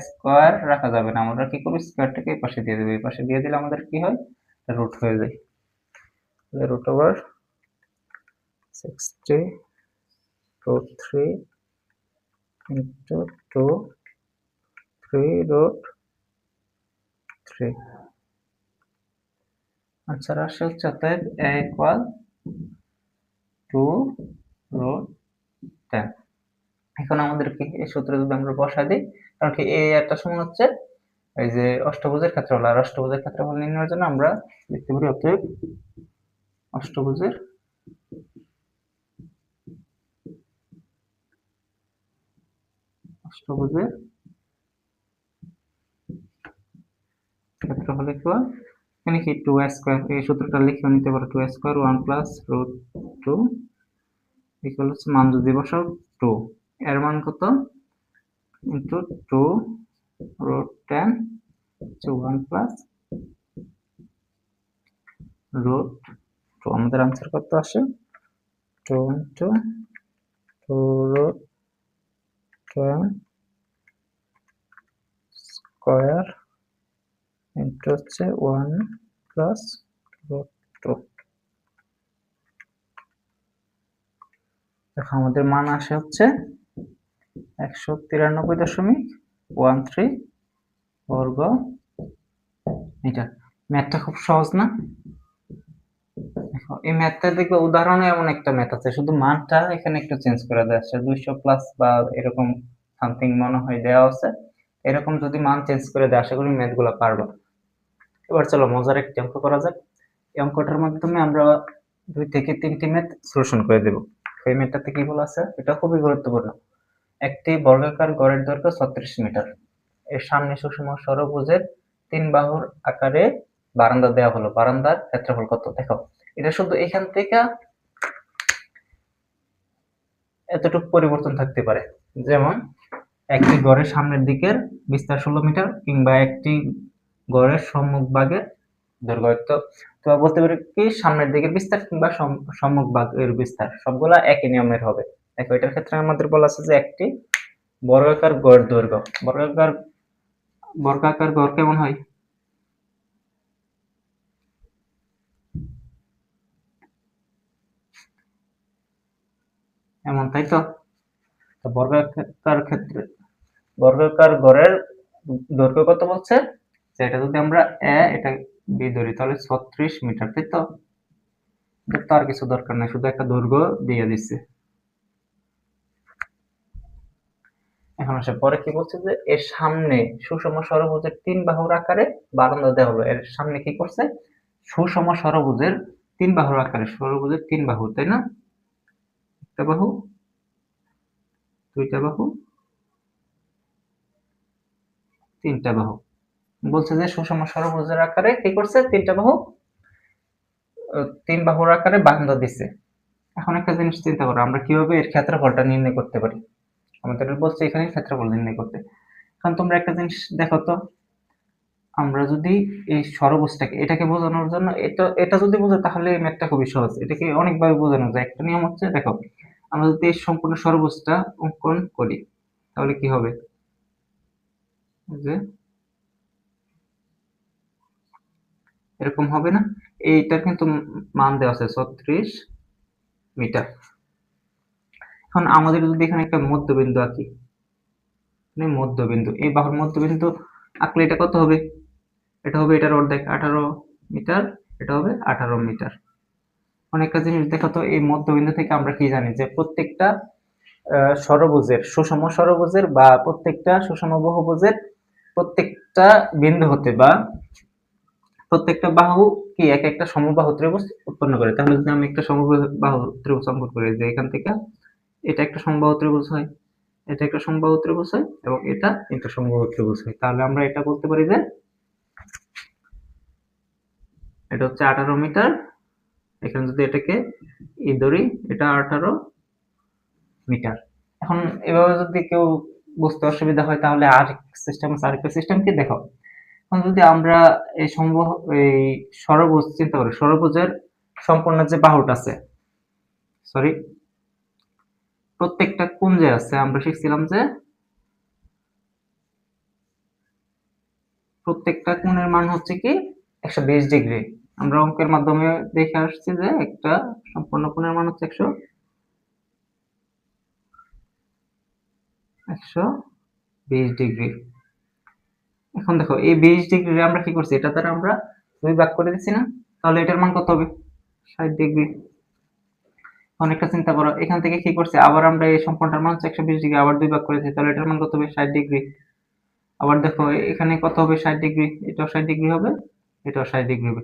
স্কয়ার রাখা যাবে না, আমরা কি করব, স্কয়ারটাকে এই পাশে দিয়ে দেব। এই পাশে দিয়ে দিলে আমাদের কি হয়, রুট হয়ে যায়, √60√3 into 2 3√3। আচ্ছা রাশি হচ্ছে অতএব a ইকুয়াল 2√10। এখন আমাদের কি এই সূত্র যদি আমরা বসাই দিই, কারণ কি এই একটা সমান হচ্ছে এই যে অষ্টভুজের ক্ষেত্রফল, আর অষ্টভুজের ক্ষেত্রফল নির্ণয়ের জন্য আমরা লিখতে পারি অতএব অষ্টভুজের ক্ষেত্রফল ইকুয়াল, এখানে কি 2a², এই সূত্রটা লিখে নিতে পারো, 2a² 1 প্লাস √2 ইকুয়াল হচ্ছে মান যদি বসাও 2, এর মান কত, ইন্টু 2√10 1 প্লাস √2। আমাদের আনসার কত আসে, 2 ইন্টু 2√10 স্কয়ার ইন্টু হচ্ছে 1 প্লাস √2। দেখো আমাদের মান আসে হচ্ছে 193.13 বর্গ মিটার। ম্যাথটা খুব সহজ না? দেখো এই ম্যাথটা দেখবে উদাহরণে এমন একটা ম্যাথ আছে, শুধু মানটা এখানে একটু চেঞ্জ করে দেওয়া আছে, 200 প্লাস বা এরকম সামথিং মনে হয় দেওয়া আছে। এরকম যদি মান চেঞ্জ করে দেয় আশা করি ম্যাথগুলো পারবো। এবার চলো মজার একটি অঙ্ক করা যাক। এই অঙ্কটার মাধ্যমে আমরা 2 থেকে 3টি ম্যাথ সলিউশন করে দেব। এই ম্যাথটাতে কি বলা আছে, এটা খুবই গুরুত্বপূর্ণ। একটি বর্গাকার গড়ের দৈর্ঘ্য 36 মিটার, এর সামনে সুষম ষড়ভুজের 3 বাহুর আকারে বারান্দা দেওয়া হলো, বারান্দার ক্ষেত্রফল কত? দেখো এটা শুধু এখান থেকে এতটুকু পরিবর্তন থাকতে পারে। যেমন একটি গড়ের সামনের দিকের বিস্তার 16 মিটার কিংবা একটি গড়ের সম্মুখভাগের দৈর্ঘ্য। তো বলতে পারি কি সামনের দিকের বিস্তার কিংবা সম্মুখভাগের বিস্তার সবগুলা একই নিয়মের হবে। দেখো এটার ক্ষেত্রে আমাদের বলা আছে যে একটি বর্গাকার গড় দৈর্ঘ্য। বর্গাকার গড় কেমন হয়? এমন, তাই তো? বর্গাকার গড়ের দৈর্ঘ্য কত বলছে? এটা যদি আমরা এটা বি ধরি তাহলে 36 মিটার, তাই তো? আর কিছু দরকার নাই, শুধু একটা দৈর্ঘ্য দিয়ে দিচ্ছে। এখন আসে পরে কি বলছে যে এর সামনে সুষম ষড়ভুজের 3 বাহুর আকারে বারান্দা দেওয়া হলো। এর সামনে কি করছে? সুষম ষড়ভুজের 3 বাহুর আকারে, ষড়ভুজের 3 বাহু, তাই না? একটা বাহু, দুইটা বাহু, তিনটা বাহু। বলছে যে সুষম ষড়ভুজের আকারে কি করছে? 3টা বাহু, 3 বাহুর আকারে বারান্দা দিছে। এখন একটা জিনিস চিন্তা করো, আমরা কিভাবে এর ক্ষেত্রফলটা নির্ণয় করতে পারি? আমাদের বলছে এখানে ক্ষেত্রফল নির্ণয় করতে। এখন তোমরা একটা জিনিস দেখো তো, আমরা যদি এই ষড়ভুজটাকে এটাকে বোঝানোর জন্য এটা যদি বোঝো তাহলে এই ম্যাথটা খুবই সহজ। এটাকে অনেকভাবে বোঝানো যায়। একটা নিয়ম হচ্ছে, দেখো আমরা যদি এই সম্পূর্ণ ষড়ভুজটা অঙ্কন করি তাহলে কি হবে? যে এরকম হবে না? এইটার কিন্তু মান দেওয়া আছে 36 মিটার। এখন আমাদের যদি এখানে একটা মধ্যবিন্দু আঁকি, মধ্যবিন্দু, এই বাহুর মধ্যবিন্দু আঁকলে এটা কত হবে? এটা হবে এটার অর্ধেক, 18 মিটার। এটা হবে 18 মিটার। অনেকটা জিনিস দেখো তো, এই মধ্যবিন্দু থেকে আমরা কি জানি যে প্রত্যেকটা ষড়ভুজের, সুষম ষড়ভুজের বা প্রত্যেকটা সুষম বহুভুজের প্রত্যেকটা বিন্দু হতে বা প্রত্যেকটা বাহু কি এক একটা সমবাহু ত্রিভুজ উৎপন্ন করে। তাহলে যদি আমি একটা সমবাহু ত্রিভুজ অঙ্কন করি, যে এখান থেকে এটা একটা সমবাহু ত্রিভুজ হয়, এটা একটা সমবাহু ত্রিভুজ হয় এবং এটা একটা সমবাহু ত্রিভুজ হয়, তাহলে আমরা এটা বলতে পারি যে এটা হচ্ছে 18 মিটার। এখানে যদি এটাকে ই ধরি, এটা 18 মিটার। এখন এভাবে যদি কেউ বুঝতে অসুবিধা হয় তাহলে আরেকটা সিস্টেম কি দেখো। এখন যদি আমরা এই এই ষড়ভুজ চিন্তা করি, ষড়ভুজের সম্পূর্ণ যে বাহুটা আছে, সরি, প্রত্যেকটা কোণ যে আছে, আমরা শিখছিলাম যে প্রত্যেকটা কোণের মান হচ্ছে কি 120 ডিগ্রি। আমরা অঙ্কের মাধ্যমে দেখে আসছি যে একটা সম্পূর্ণ কোণের মান হচ্ছে 120 ডিগ্রি। এখন দেখো এই 20 ডিগ্রি আমরা কি করছি, এটা দ্বারা আমরা 2 ভাগ করে দিচ্ছি না? তাহলে এটার মান কত হবে? 60 ডিগ্রি। অনেকটা চিন্তা করো, এখান থেকে কি করছে, আবার আমরা এই সম্পূর্ণটার মান হচ্ছে 120 ডিগ্রি, আবার 2 ভাগ করেছি, তাহলে এটার মান কত হবে? 60 ডিগ্রি। আবার দেখো এখানে কত হবে? 60 ডিগ্রি। এটাও 60 ডিগ্রি হবে, এটাও 60 ডিগ্রি হবে।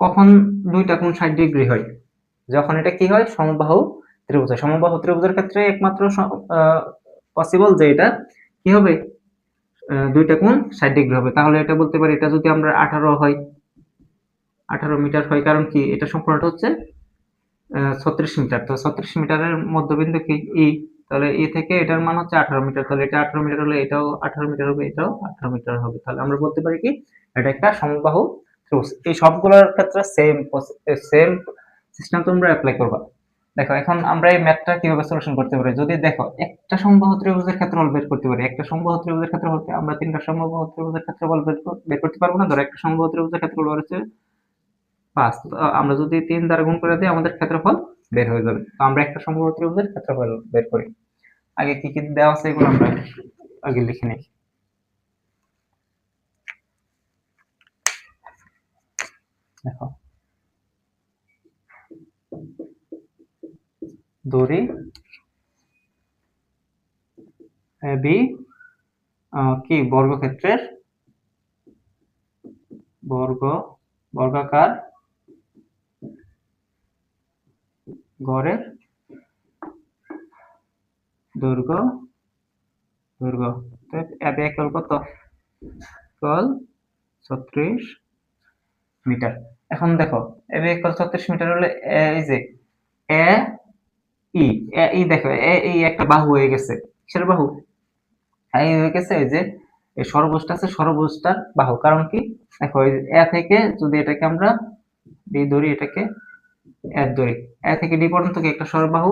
কখন দুইটা কোণ 60 ডিগ্রি হয়? যখন এটা কি হয়? সমবাহু ত্রিভুজ হয়। সমবাহু ত্রিভুজের ক্ষেত্রে একমাত্র পসিবল যে এটা কি হবে? দুইটা কোণ 60 ডিগ্রি হবে। তাহলে এটা বলতে পারি, এটা যদি আমরা 18 হয়, 18 মিটার হয়, কারণ কি এটা সম্পূর্ণটা হচ্ছে 36 মিটার। তো 36 মিটারের মধ্যবিন্দু কি? ই। তাহলে ই থেকে এটার মান হচ্ছে 18 মিটার। তাহলে এটা 18 মিটার হলে এটাও 18 মিটার হবে, এটাও 18 মিটার হবে। তাহলে আমরা বলতে পারি কি এটা একটা সমবাহু ত্রিভুজ। এই সবগুলোর ক্ষেত্রে সেম সিস্টেম তোমরা এপ্লাই করবা। দেখো এখন আমরা এই ম্যাথটা কিভাবে সলিউশন করতে পারি। যদি দেখো একটা সমবাহু ত্রিভুজের ক্ষেত্রফল বের করতে পারি, একটা সমবাহু ত্রিভুজের ক্ষেত্রফল আমরা তিনটা সমবাহু ত্রিভুজের ক্ষেত্রফল বের করতে পারবো না। ধরো একটা সমবাহু ত্রিভুজের ক্ষেত্রফল হচ্ছে 5, আমরা যদি 3 দ্বারা গুণ করে দিই আমাদের ক্ষেত্রফল বের হয়ে যাবে। তো আমরা একটা সমবাহু ত্রিভুজের ক্ষেত্রফল বের করি। আগে কি কি দেওয়া আছে এগুলো আমরা আগে লিখে নিই। দেখো দড়ি বি কি বর্গক্ষেত্রের বর্গাকার গড়ের দৈর্ঘ্য এবি ইকুয়াল কত? ইকুয়াল 36 মিটার। এখন দেখো এবি ইকুয়াল 36 মিটার হলে এই যে এ ই এই দেখো এই একটা বাহু হয়ে গেছে, কিসের বাহু? এই হয়ে গেছে এই যে এই সর্বভুজটা আছে, সর্বভুজটার বাহু। কারণ কি, দেখো এই এ থেকে যদি এটাকে আমরা ডি ধরি, এটাকে এফ ধরি, এ থেকে ডি পর্যন্ত কি একটা সর্ববাহু,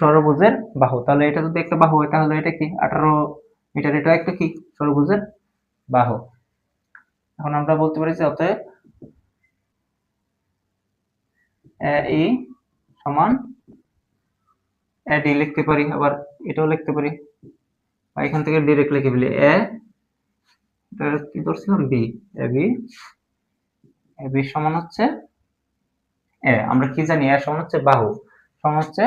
সর্বভুজের বাহু। তাহলে এটা যদি একটা বাহু হয় তাহলে এটা কি 18 মিটার, এটা একটা কি সর্বভুজের বাহু। এখন আমরা বলতে পারি যে অতএব ই সমান ডি লিখতে পারি, আবার এটাও লিখতে পারি, বা এখান থেকে ডিরেক্ট লিখে ফেলি কি ধরছিলাম B, A B, A B সমান হচ্ছে আমরা কি জানি সমান হচ্ছে বাহু, সমান হচ্ছে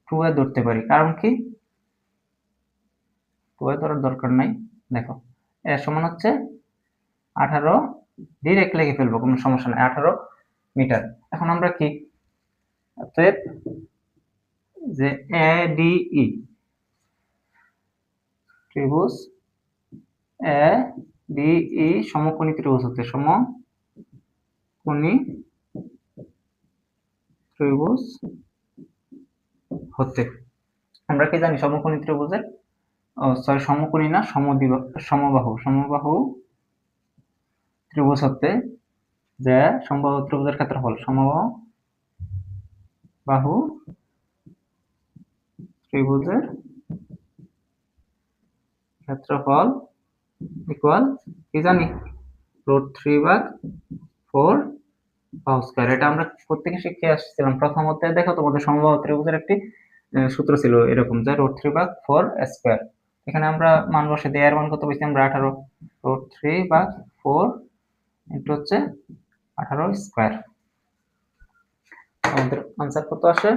2 ধরতে পারি। কারণ কি, 2 ধরার দরকার নাই। দেখো সমান হচ্ছে 18, ডিরেক্ট লিখে ফেলবো, কোনো সমস্যা নাই, 18 মিটার। এখন আমরা কি, অতএব যে ADE ত্রিভুজ ADE সমকোণী ত্রিভুজ হতে, সমকোণী ত্রিভুজ হতে আমরা কি জানি সমকোণী ত্রিভুজের সমকোণী না, সমবাহু ত্রিভুজ হতে যে সমবাহু ত্রিভুজের ক্ষেত্রফল, সমবাহু ত্রিভুজের ক্ষেত্রফল ইকুয়াল কি জানি √3/4 বাহু স্কয়ার। এটা আমরা প্রত্যেকে শিখে আসছিলাম প্রথম অধ্যায়ে। দেখো তোমাদের সমবাহু ত্রিভুজের একটি সূত্র ছিল এরকম, যে √3/4 স্কয়ার। এখানে আমরা মান বসে দিই, এর মান কত পেয়েছি আমরা 18, √3/4 ইনটু হচ্ছে 18 স্কয়ার। আমাদের आंसर কত আসে,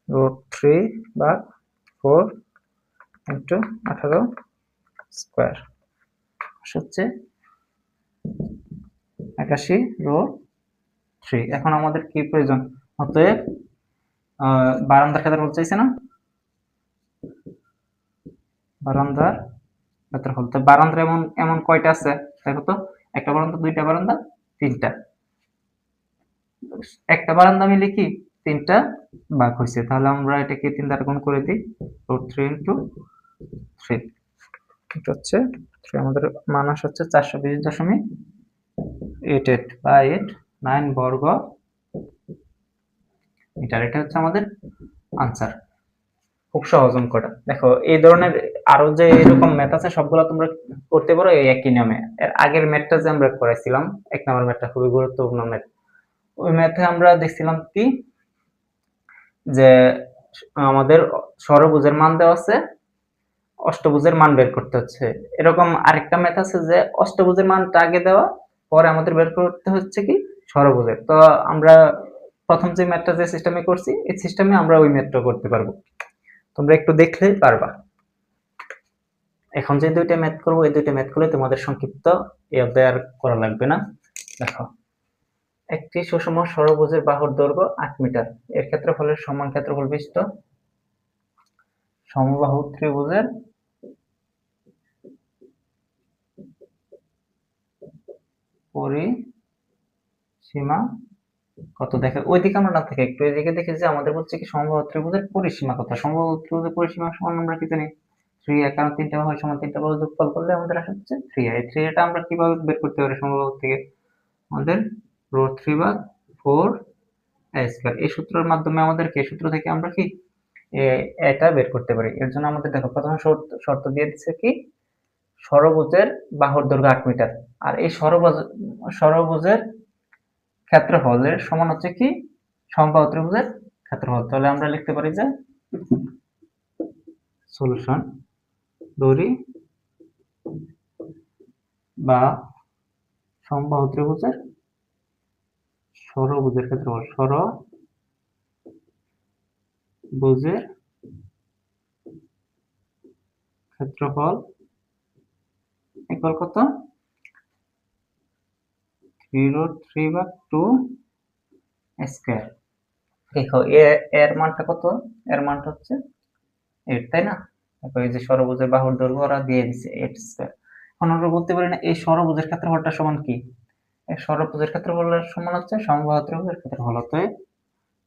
√3/4 ইনটু 18 স্কয়ার হচ্ছে 81√3। এখন আমাদের কি প্রয়োজন, অতএব বারান্দার ক্ষেত্রফল চাইছে না, বারান্দার ক্ষেত্রফল। তো বারান্দার এমন এমন কয়টা আছে দেখো তো, একটা বারান্দা, দুইটা বারান্দা, তিনটা, একটা বারান্দা মিলে কি তিনটা ভাগ হয়েছে। তাহলে আমরা এটাকে 3 দ্বারা গুণ করে দিই, √3 ইনটু 3, এটা হচ্ছে 3। আমাদের মান আসে হচ্ছে 420.88 বা 89 বর্গ মিটার। এটা হচ্ছে আমাদের আনসার। খুব সহজ অঙ্কটা। দেখো এই ধরনের আরো যে এরকম ম্যাথ আছে সবগুলো তোমরা করতে পারো এই একই নিয়মে। এর আগের ম্যাথটা যে আমরা করেছিলাম 1 নম্বর ম্যাথটা খুবই গুরুত্বপূর্ণ ম্যাথ। ওই ম্যাথে আমরা দেখছিলাম কি, যে আমাদের ষড়ভুজের মান দেওয়া আছে, অষ্টভুজের মান বের করতে হচ্ছে। এরকম আরেকটা ম্যাথ আছে যে অষ্টভুজের মানটা আগে দেওয়া, পরে আমাদের বের করতে হচ্ছে কি ষড়ভুজের। তো আমরা প্রথম যে ম্যাথটা যে সিস্টেমে করছি এই সিস্টেমে আমরা ওই ম্যাথটা করতে পারবো, তোমরা একটু দেখলেই পারবা। এখন যে দুইটা ম্যাথ করবো এই দুইটা ম্যাথ করলে তোমাদের সংক্ষিপ্ত এই অধ্যায় আর করা লাগবে না। দেখো, একটি সুষম ষড়ভুজের বাহুর দৈর্ঘ্য 8 মিটার, এর ক্ষেত্রফলের সমান ক্ষেত্রফল বিশিষ্ট সমবাহু ত্রিভুজের পরিসীমা কত। দেখো ওইদিকে আমরা না থেকে একটু এদিকে দেখি যে আমাদের বলছে কি সমবাহু ত্রিভুজের পরিসীমা কত। সমবাহু ত্রিভুজের পরিসীমা সমান আমরা কি জানি 3a, কারণ তিনটা বাহু সমান, তিনটা বাহু যোগফল করলে আমাদের আসে হচ্ছে 3a। এই 3a আমরা কিভাবে বের করতে পারি সমবাহু থেকে, আমাদের √3/4 স্কয়ার এই সূত্রের মাধ্যমে আমাদের কি সূত্র থেকে আমরা কি এটা বের করতে পারি। এর জন্য আমাদের দেখো প্রথমে শর্ত দিয়ে দিচ্ছে কি ষড়ভুজের বাহুর দৈর্ঘ্য 8 মিটার, আর এই ষড়ভুজের ক্ষেত্রফলের সমান হচ্ছে কি সমবাহু ত্রিভুজের ক্ষেত্রফল। তাহলে আমরা লিখতে পারি যে সলিউশন দড়ি বা সমবাহু ত্রিভুজের ষড়ভুজের ক্ষেত্রফল, ষড়ভুজের ক্ষেত্রফল ইকুয়াল কত 3√3/2 স্কয়ার। দেখো এর মানটা কত, এর মানটা হচ্ছে 8, তাই না? দেখো এই যে ষড়ভুজের বাহুর দৈর্ঘ্য ওরা দিয়ে দিচ্ছে 8 স্কয়ার। এখন আমরা বলতে পারি না এই ষড়ভুজের ক্ষেত্রফলটা সমান কি, ষড়ভুজের ক্ষেত্রফলের সমান হচ্ছে সমবাহু ত্রিভুজের ক্ষেত্রফল। অতএব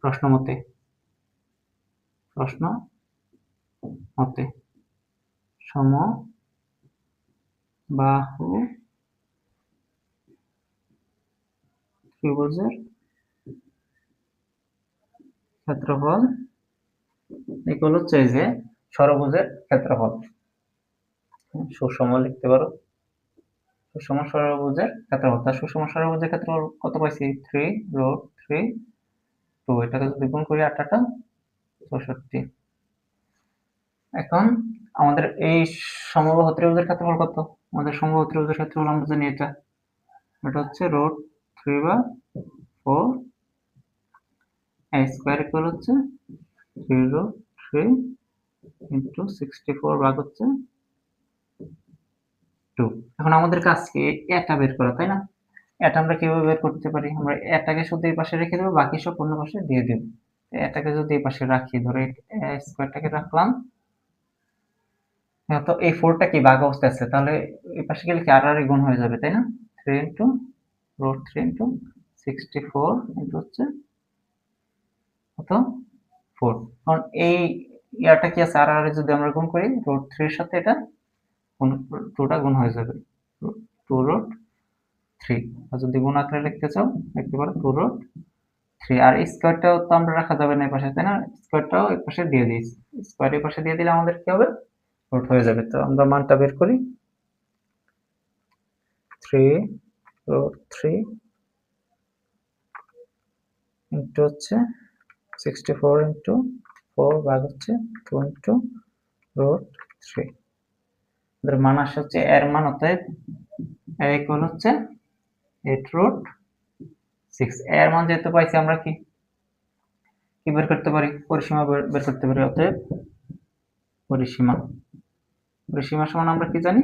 প্রশ্ন মতে সমবাহু ত্রিভুজের ক্ষেত্রফল ইকুয়াল হচ্ছে এই যে ষড়ভুজের ক্ষেত্রফল। সুষম লিখতে পারো, সুষম ষড়ভুজের ক্ষেত্রফল। তার সুষম ষড়ভুজের ক্ষেত্রফল কত পাইছি? 3√3 এটাকে যদি গুণ করি 8 8 64। এখন আমাদের এই সমবাহু ত্রিভুজের ক্ষেত্রফল কত? আমাদের সমবাহু ত্রিভুজের ক্ষেত্রফল আমরা জানি এটা হচ্ছে √3/4 a স্কয়ার ইকুয়াল হচ্ছে 3√3 ইন্টু 64 ভাগ হচ্ছে 2। এখন আমাদের কাজ কি? এটা বের করা, তাই না? এটা আমরা কিভাবে বের করতে পারি? আমরা এটাকে শুধু এই পাশে রেখে দেবো, বাকি সব অন্য পাশে দিয়ে দেব। এটাকে যদি এই পাশে রাখি, ধরো এই স্কয়ারটাকে রাখলাম, তো এই 4টা কি ভাগ অবস্থায় আছে, তাহলে এই পাশে গেলে কি আর গুণ হয়ে যাবে, তাই না? 3 ইন্টু √3 ইন্টু 64 ইন্টু হচ্ছে কত? 4। কারণ এই ইয়াটা কি আছে, আর যদি আমরা গুণ করি √3 এর সাথে এটা 2টা গুণ হয়ে যাবে, 2√3। আর যদি গুণ আকারে লিখতে চাও লিখতে পারো 2√3। আর স্কয়ারটাও তো আমরা রাখা যাবে না এই পাশে, তাই না? স্কয়ারটাও এই পাশে দিয়ে দিই, স্কয়ার এই পাশে দিয়ে দিলে আমাদের কি হবে? রুট হয়ে যাবে। তো আমরা মানটা বের করি, 3√3 ইন্টু হচ্ছে 64 ইন্টু 4 ভাগ হচ্ছে 2 ইন্টু √3। এর মান আসে হচ্ছে, এর মান অতএব a ইকুয়াল হচ্ছে 8√6। এর মান যেহেতু পাইছি, আমরা কি বের করতে পারি? পরিসীমা বের করতে পারি। অতএব পরিসীমা সমান আমরা কি জানি?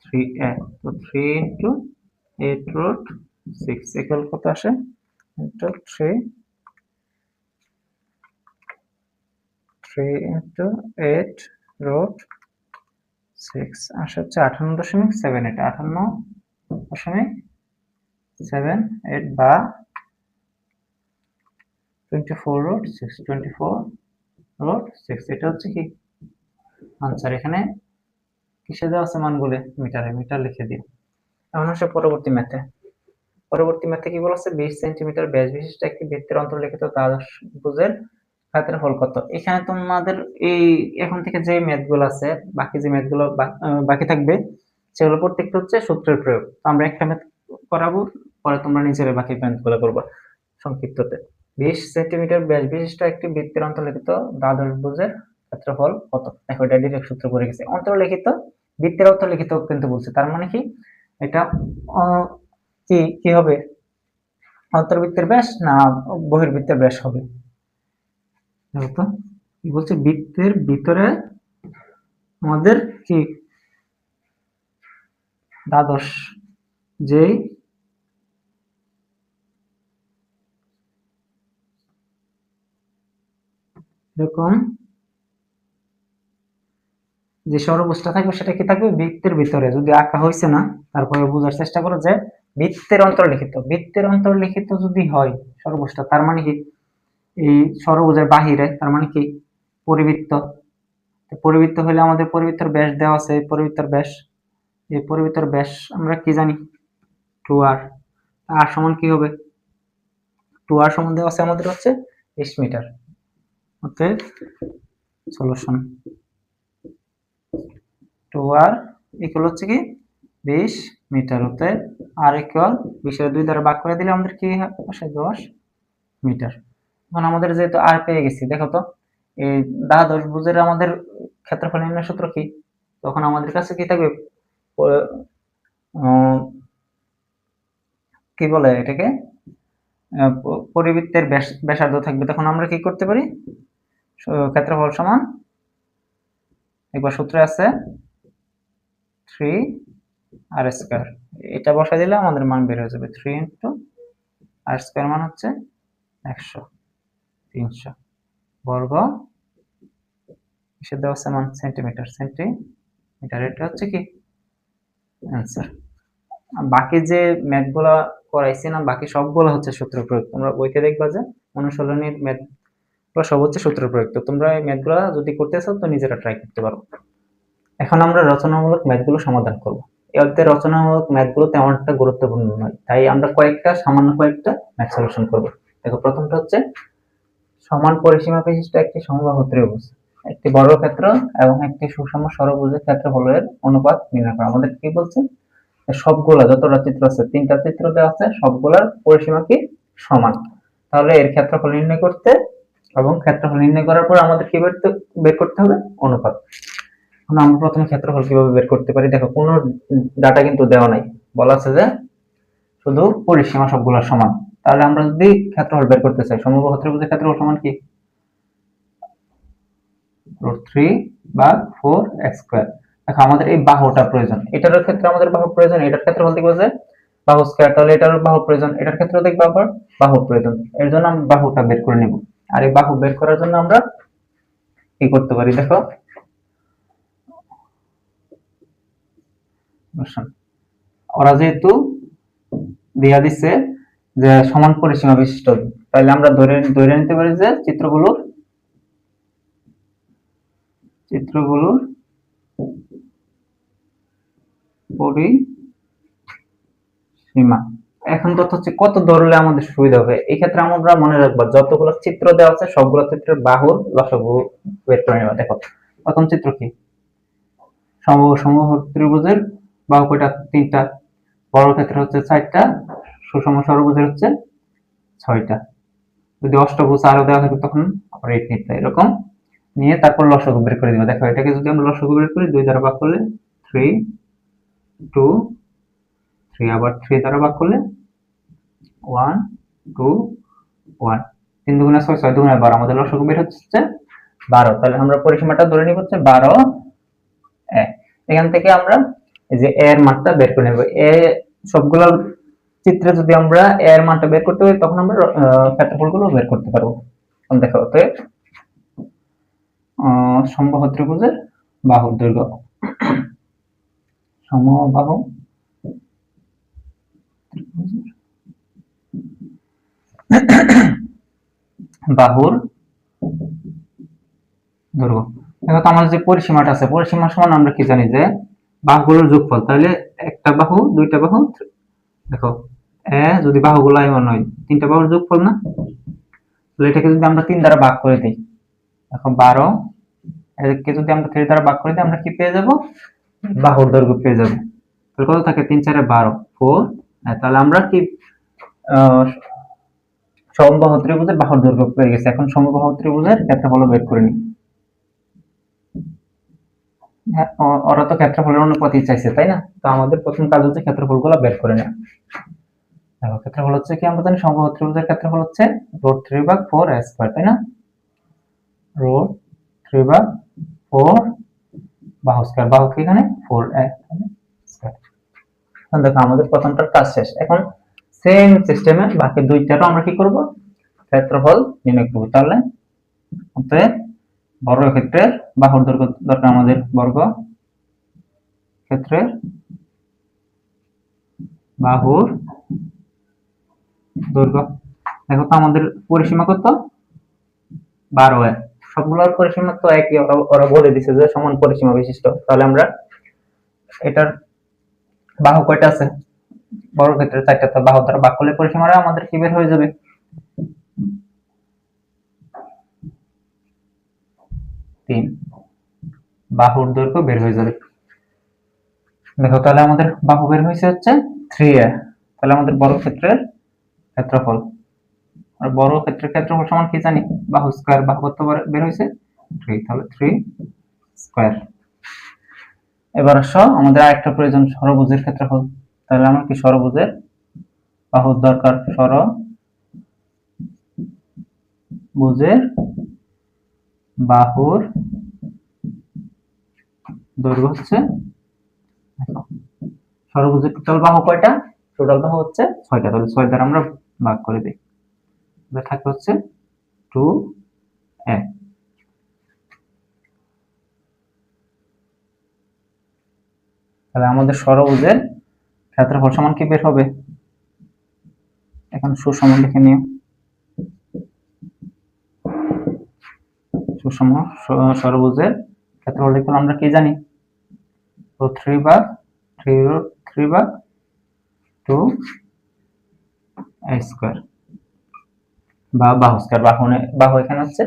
3a। তো 3 ইন্টু 8√6 ইকুয়াল কত আসে? ইন্টু 3 ইন্টু 8√6 আসে হচ্ছে 58.78। 58.78 বা 24√6 এটা হচ্ছে কি আনসার। এখানে কিসে দেওয়া আছে মানগুলো? মিটার লিখে দিই। এখন আসে পরবর্তী ম্যাথে কি বলা আছে? 20 সেন্টিমিটার ব্যাস বিশিষ্ট একটি বৃত্তের অন্তর্লিখিত দ্বাদশ ভুজের ক্ষেত্রফল কত? এখানে তোমাদের এই এখন থেকে যে ম্যাথগুলো আছে, বাকি যে ম্যাথগুলো বাকি থাকবে, সেগুলো প্রত্যেকটা হচ্ছে সূত্রের প্রয়োগ। আমরা একটা ম্যাথ করাবো, পরে তোমরা নিজেরা বাকি ম্যাথগুলো করবা সংক্ষিপ্ততে। 20 সেন্টিমিটার ব্যাস বিশিষ্ট একটি বৃত্তের অন্তর্লিখিত দ্বাদশ ভুজের ক্ষেত্রফল কত? দেখো এটা ডাইরেক্ট সূত্র পড়ে গেছে। অন্তর্লিখিত বৃত্তের অন্তর্লিখিত কিন্তু বলছে, তার মানে কি এটা কি হবে? অন্তর্বৃত্তের ব্যাস না বহির্বৃত্তের ব্যাস হবে? দেখো কি বলছে, বৃত্তের ভিতরে আমাদের কি দ্বাদশ যেই এরকম যে ষড়ভুজটা থাকবে সেটা কি থাকবে? বৃত্তের ভিতরে। যদি আঁকা হয়েছে না, তারপরে বোঝার চেষ্টা করো যে বৃত্তের অন্তর্লিখিত যদি হয় ষড়ভুজটা, তার মানে কি এই ষড়ভুজের বাহিরে, তার মানে কি পরিবৃত্ত। পরিবৃত্ত হলে আমাদের পরিবৃত্তর ব্যাস দেওয়া আছে, এই পরিবৃত্তর ব্যাস আমরা কি জানি? 2r। আর সমান কি হবে? 2r সমান দেওয়া আছে আমাদের হচ্ছে 20 মিটার। অতএব সলিউশন 2r ইকুয়াল হচ্ছে কি 20 মিটার। অতএব r ইকুয়াল 20 এর 2 দ্বারা ভাগ করে দিলে আমাদের কি আসে? 10 মিটার। এখন আমাদের যেহেতু r পেয়ে গেছি, দেখো তো এই দ্বাদশ ভুজের আমাদের ক্ষেত্রফল নির্ণয় সূত্র কি? তখন আমাদের কাছে কি থাকবে? কি বলে এটাকে? পরিবৃত্তের ব্যাসার্ধ থাকবে। তখন আমরা কি করতে পারি? ক্ষেত্রফল সমান, একবার সূত্রে আছে 3r²। এটা বসাই দিলে আমাদের মান বের হয়ে যাবে 3 ইন্টু r² মান হচ্ছে 100, 300 বর্গ। এসে দেওয়া আছে মান সেন্টিমিটার। এটা হচ্ছে কি অ্যান্সার। বাকি যে ম্যাথগুলা করাইছি না, বাকি সবগুলো হচ্ছে সূত্র প্রয়োগ। তোমরা বইতে দেখবা যে অনুশীলনীর ম্যাথগুলো সব হচ্ছে সূত্র প্রয়োগ। তো তোমরা এই ম্যাথগুলো যদি করতে চাও তো নিজেরা ট্রাই করতে পারো। এখন আমরা রচনামূলক ম্যাথগুলো সমাধান করব। এই অধ্যায়ে রচনামূলক ম্যাথগুলো তেমন একটা গুরুত্বপূর্ণ নয়, তাই আমরা সামান্য কয়েকটা ম্যাথ সলিউশন করব। দেখো, প্রথমটা হচ্ছে সমান পরিসীমা বিশিষ্ট একটি সমবাহু ত্রিভুজ, একটি বর্গক্ষেত্র এবং একটি সুষম ষড়ভুজের ক্ষেত্রফলের অনুপাত নির্ণয় করা। আমাদের কি বলছে, সবগুলা যতটা চিত্র আছে, 3টা চিত্র দেওয়া আছে, সবগুলার পরিসীমা কি সমান। তাহলে এর ক্ষেত্রফল নির্ণয় করতে এবং ক্ষেত্রফল নির্ণয় করার পর আমাদের কি বের করতে হবে, অনুপাত। এখন আমরা প্রথমে ক্ষেত্রফল কিভাবে বের করতে পারি। দেখো, কোনো ডাটা কিন্তু দেওয়া নাই, বলা আছে যে শুধু পরিসীমা সবগুলা সমান। তাহলে আমরা যদি ক্ষেত্রফল বের করতে চাই, সমবাহু ত্রিভুজের ক্ষেত্রফল সমান কি √3/4x²। দেখো, আমাদের এই বাহুটা প্রয়োজন, এটার ক্ষেত্রে আমাদের বাহু প্রয়োজন, এটার ক্ষেত্রফল দেখবো যে বাহু স্কয়ার, তাহলে এটার বাহু প্রয়োজন, এটার ক্ষেত্রে দেখবো আবার বাহু প্রয়োজন। এর জন্য আমরা বাহুটা বের করে নিব। আর এই বাহু বের করার জন্য আমরা কি করতে পারি, দেখো, ওরা যেহেতু দিয়া দিচ্ছে যে সমান পরিসীমা বিশিষ্ট, তাহলে আমরা ধরে নিতে পারি যে চিত্রগুলোর পরিসীমা। এখন কথা হচ্ছে কত ধরলে আমাদের সুবিধা হবে। এই ক্ষেত্রে আমরা মনে রাখবো, যতগুলো চিত্র দেওয়া আছে সবগুলো চিত্রের বাহুর লসাগু বের করে নেবা। দেখো, প্রথম চিত্র কি, সমবাহু ত্রিভুজের বাহু কয়টা, 3টা, বর্গক্ষেত্র হচ্ছে 4টা, সুষম ষড়ভুজের হচ্ছে 6টা। যদি অষ্টভুজ আরো দেওয়া থাকে তখন আবার 8 নিতে, এরকম নিয়ে তারপর লসাগু বের করে দিবা। দেখো, এটাকে যদি আমরা লসাগু বের করি, 2 দ্বারা ভাগ করলে 3, 2, 3, আবার 3 দ্বারা ভাগ করলে 1, 2, 1, 3 দুগুণে 6, 6 দুগুণে 12, আমাদের লসাগু বের হচ্ছে 12। তাহলে আমরা পরিসীমাটা ধরে নিব হচ্ছে 12 এ। এখান থেকে আমরা এই যে এর মানটা বের করে নেব। এ সবগুলো চিত্রে যদি আমরা এর মানটা বের করতে পারি তখন আমরা ক্ষেত্রফলগুলো বের করতে পারবো। দেখো, সমবাহু ত্রিভুজের বাহুর দৈর্ঘ্য, সমবাহু বাহুর দৈর্ঘ্য। দেখো, তো আমাদের যে পরিসীমাটা আছে, পরিসীমা সমান আমরা কি জানি যে বাহুগুলোর যোগফল। তাহলে একটা বাহু, দুইটা বাহু, দেখো যদি বাহুগুলো এমন হয়, 3টা বাহুর যোগফল না, তাহলে এটাকে যদি আমরা 3 দ্বারা ভাগ করে দিই, দেখো 12, একে যদি আমরা 3 দ্বারা ভাগ করে দিই আমরা কি পেয়ে যাব, বাহুর দৈর্ঘ্য পেয়ে যাব। তাহলে কত থাকে, 3 4 12, 4। তাহলে আমরা কি সমবাহু ত্রিভুজের বাহুর দৈর্ঘ্য পেয়ে গেছি। এখন সমবাহু ত্রিভুজের ক্ষেত্রফল বের করে নিই। হ্যাঁ, ওরা তো ক্ষেত্রফলের অনুপাতই চাইছে, তাই না? তো আমাদের প্রথম কাজ হচ্ছে ক্ষেত্রফলগুলো বের করে নেওয়া। দেখো, ক্ষেত্রফল হচ্ছে কি, আমরা জানি সমবাহু ত্রিভুজের ক্ষেত্রফল হচ্ছে √3/4 তাই না, √3/4 বাহু স্কয়ার, বাহু কি এখানে 4a স্কয়ার। দেখো, আমাদের প্রথমটার কাজ শেষ। এখন সেম সিস্টেমে বাকি দুইটারও আমরা কি করব, ক্ষেত্রফল নির্ণয় করব। তাহলে অতএব বর্গক্ষেত্রের বাহুর দৈর্ঘ্য দরকার আমাদের, বর্গ ক্ষেত্রের বাহুর দৈর্ঘ্য। দেখো, তো আমাদের পরিসীমা কত, 12। সবগুলোর পরিসীমা তো একই, ওরা বলে দিছে যে সমান পরিসীমা বিশিষ্ট। তাহলে আমরা এটার বাহু কয়টা আছে, বর্গক্ষেত্রের 4টা, তো বাহু দ্বারা ভাগ করলে পরিসীমাটা আমাদের কি বের হয়ে যাবে, 3। বাহুর দৈর্ঘ্য বের হয়ে যাবে। দেখো, তাহলে আমাদের বাহু বের হয়েছে হচ্ছে 3a। তাহলে আমাদের বর্গক্ষেত্রের ক্ষেত্রফল, আর বর্গক্ষেত্রের ক্ষেত্রফল সমান কি জানি, বাহু স্কয়ার, বাহু কত বের হয়েছে 3, তাহলে 3 স্কয়ার। এবার আসো, আমাদের আরেকটা প্রয়োজন ষড়ভুজের ক্ষেত্রফল। তাহলে আমার কি ষড়ভুজের বাহুর দরকার, ষড়ভুজের বাহুর দৈর্ঘ্য হচ্ছে, ষড়ভুজের টোটাল বাহু কয়টা, টোটাল বাহু হচ্ছে 6টা, তাহলে 6 দ্বারা আমরা ভাগ করে দিই, তাহলে থাকে হচ্ছে 2a। তাহলে আমাদের ষড়ভুজের ক্ষেত্রফল সমান কি বের হবে? এখন সুষম লিখে নিও। সুষম ষড়ভুজের ক্ষেত্রফল লিখলে আমরা কি জানি? √3/2 বা বাহু স্কয়ার। বাহু এখানে হচ্ছে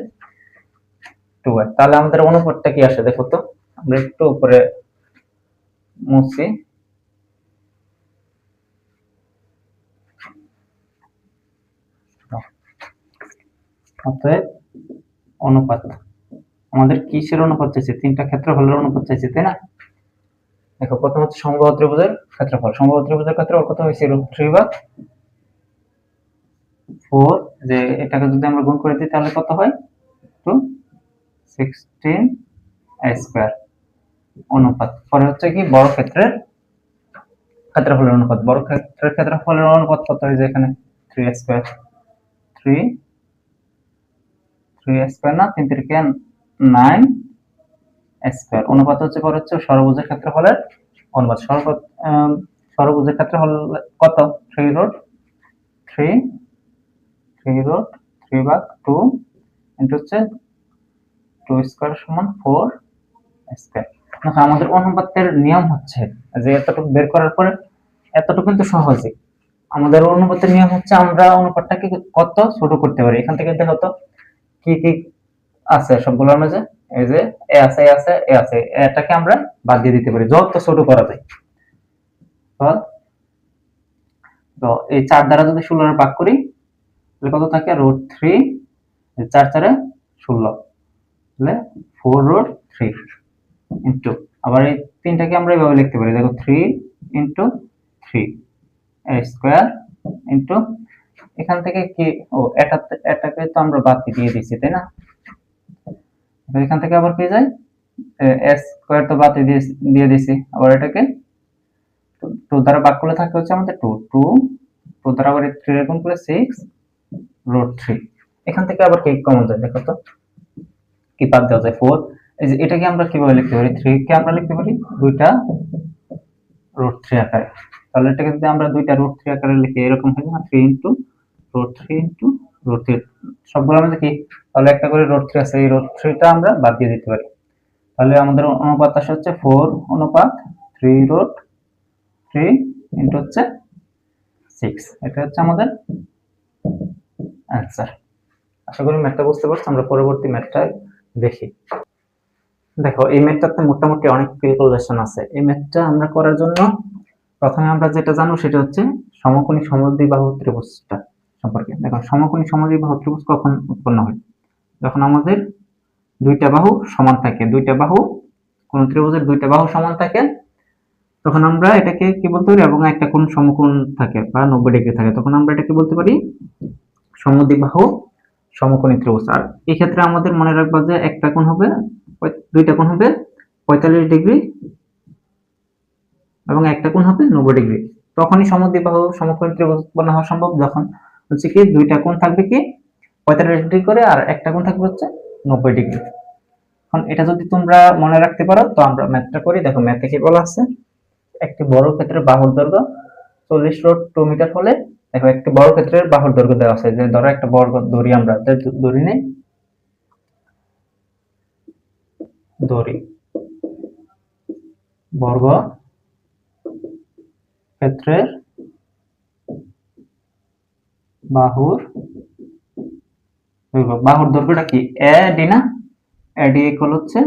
2 তাহলে আমাদের অনুপাতটা কি আসে দেখো তো। আমরা একটু উপরে মুছি। অতএব অনুপাত আমাদের কিসের অনুপাত চাইছে? তিনটা ক্ষেত্রফলের অনুপাত চাইছে, তাই না? দেখো প্রথম হচ্ছে সমবাহু ত্রিভুজের ক্ষেত্রফল। সমবাহু ত্রিভুজের ক্ষেত্রফল কত হয়েছে? √3/4। যে এটাকে যদি আমরা গুণ করে দিই তাহলে কত হয়? 16 অনুপাত। পরে হচ্ছে কি বড় ক্ষেত্রের ক্ষেত্রফলের অনুপাত। বড় ক্ষেত্রের ক্ষেত্রফলের অনুপাত কত হয়েছে এখানে? 3 না, 3 3 9 অনুপাত হচ্ছে পরে হচ্ছে ষড়ভুজের ক্ষেত্রফলের অনুপাত। ষড়ভুজের ক্ষেত্রফল কত? 3√3/2 ইনটু হচ্ছে 2 স্কয়ার সমান 4 স্কয়ার। দেখো আমাদের অনুপাতের নিয়ম হচ্ছে যে এতটুকু বের করার পরে এতটুকু কিন্তু সহজই। আমাদের অনুপাতের নিয়ম হচ্ছে আমরা অনুপাতটাকে কত ছোট করতে পারি। এখান থেকে দেখো তো কি কি আছে সবগুলোর মাঝে। এই যে এ আছে, এ আছে, এ আছে, এটাকে আমরা বাদ দিয়ে দিতে পারি যত ছোট করা যায়। তো এই 4 দ্বারা যদি 16 এর ভাগ করি তাহলে কত থাকে? √3, 4 4 16, তাহলে 4√3 ইনটু আবার এই তিনটাকে আমরা এভাবে লিখতে পারি। দেখো 3 ইনটু 3 স্কয়ার ইনটু এখান থেকে কি এটাকে তো আমরা বাদ দিয়ে দিয়েছি, তাই না? এখান থেকে আবার কি যায়? স্কয়ার তো বাদ দিয়ে দিয়েছি। আবার এটাকে 2 দ্বারা ভাগ করলে থাকে হচ্ছে আমাদের 2 দ্বারা আবার 3 এর গুণ করলে 6√3। এখান থেকে আবার কি কমন যায় দেখো তো, কি বাদ দেওয়া যায়? 4। এই যে এটাকে আমরা কিভাবে লিখতে পারি? 3 কে আমরা লিখতে পারি দুইটা √3 আকারে। তাহলে এটাকে যদি আমরা দুইটা √3 আকারে লিখি এরকম হয় না? 3 ইনটু √3 ইনটু √3 সবগুলোর মধ্যে কি তাহলে একটা করে √3 আছে, এই √3টা আমরা বাদ দিয়ে দিতে পারি। তাহলে আমাদের অনুপাত আসে হচ্ছে 4/3√3 ইনটু হচ্ছে 6। এটা হচ্ছে আমাদের অ্যান্সার। আশা করি ম্যাথটা বুঝতে পারছো। আমরা পরবর্তী ম্যাথটা দেখি। দেখো এই ম্যাথটাতে মোটামুটি অনেক ক্যালকুলেশন আছে। এই ম্যাথটা আমরা করার জন্য প্রথমে আমরা যেটা জানবো সেটা হচ্ছে সমকোণী সমদ্বিবাহু ত্রিভুজটা সম্পর্কে। দেখো সমকোণী সমদ্বিবাহু ত্রিভুজ কখন উৎপন্ন হয়? যখন আমাদের দুইটা বাহু সমান থাকে। দুইটা বাহু, কোন ত্রিভুজের দুইটা বাহু সমান থাকে তখন আমরা এটাকে কি বলতে পারি? এবং একটা কোণ সমকোণ থাকে বা 90 ডিগ্রি থাকে, তখন আমরা এটাকে বলতে পারি সমদ্বিবাহু সমকোণী ত্রিভুজ। আর এই ক্ষেত্রে আমাদের মনে রাখবা যে একটা কোণ হবে, দুইটা কোণ হবে 45 ডিগ্রি এবং একটা কোণ হবে 90 ডিগ্রি। তখনই সমদ্বিবাহু সমকোণী ত্রিভুজ উৎপন্ন হওয়া সম্ভব যখন হচ্ছে কি দুইটা কোণ থাকবে কি 45 ডিগ্রি করে আর একটা কোণ থাকবে হচ্ছে 90 ডিগ্রি। এখন এটা যদি তোমরা মনে রাখতে পারো তো আমরা ম্যাথটা করি। দেখো ম্যাথে কি বলা আছে? একটি বড় ক্ষেত্রের বাহুর দৈর্ঘ্য 40√2 মিটার হলে দেখো একটি বড় ক্ষেত্রের বাহুর দৈর্ঘ্য দেওয়া আছে। যে ধরো একটা বর্গ দড়ি, আমরা দড়ি নেই, দড়ি বর্গ ক্ষেত্রের বাহুর দৈর্ঘ্যটা কি? এডি না? এডি ইকুয়াল হচ্ছে,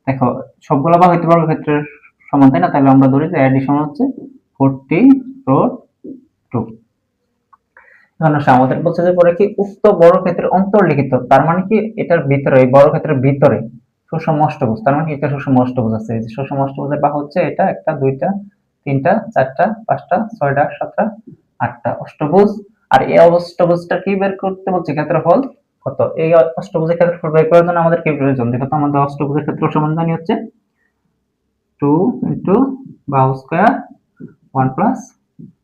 দেখো সবগুলো বাহু বর্গ ক্ষেত্রের সমান, তাই না? তাহলে আমরা ধরি যে এডি সমান হচ্ছে 40√2। এখন আমাদের বলছে যে পরে কি উক্ত বড় ক্ষেত্রের অন্তর্লিখিত, তার মানে কি এটার ভিতরে, এই বড় ক্ষেত্রের ভিতরে সুষম অষ্টভুজ, তার মানে এটা সুষম অষ্টভুজ আছে। এই যে সুষম অষ্টভুজের বাহু হচ্ছে এটা একটা, দুইটা, তিনটা, চারটা, পাঁচটা, ছয়টা, সাতটা, আটটা অষ্টভুজ। আর এই অষ্টভুজটা কি বের করতে বলছে? ক্ষেত্রফল কত? এই অষ্টভুজের ক্ষেত্রফল বের করার জন্য আমাদের কি প্রয়োজন? দেখো তো আমাদের অষ্টভুজের ক্ষেত্রফল সমান জানি হচ্ছে 2 ইনটু বাহু স্কয়ার 1 প্লাস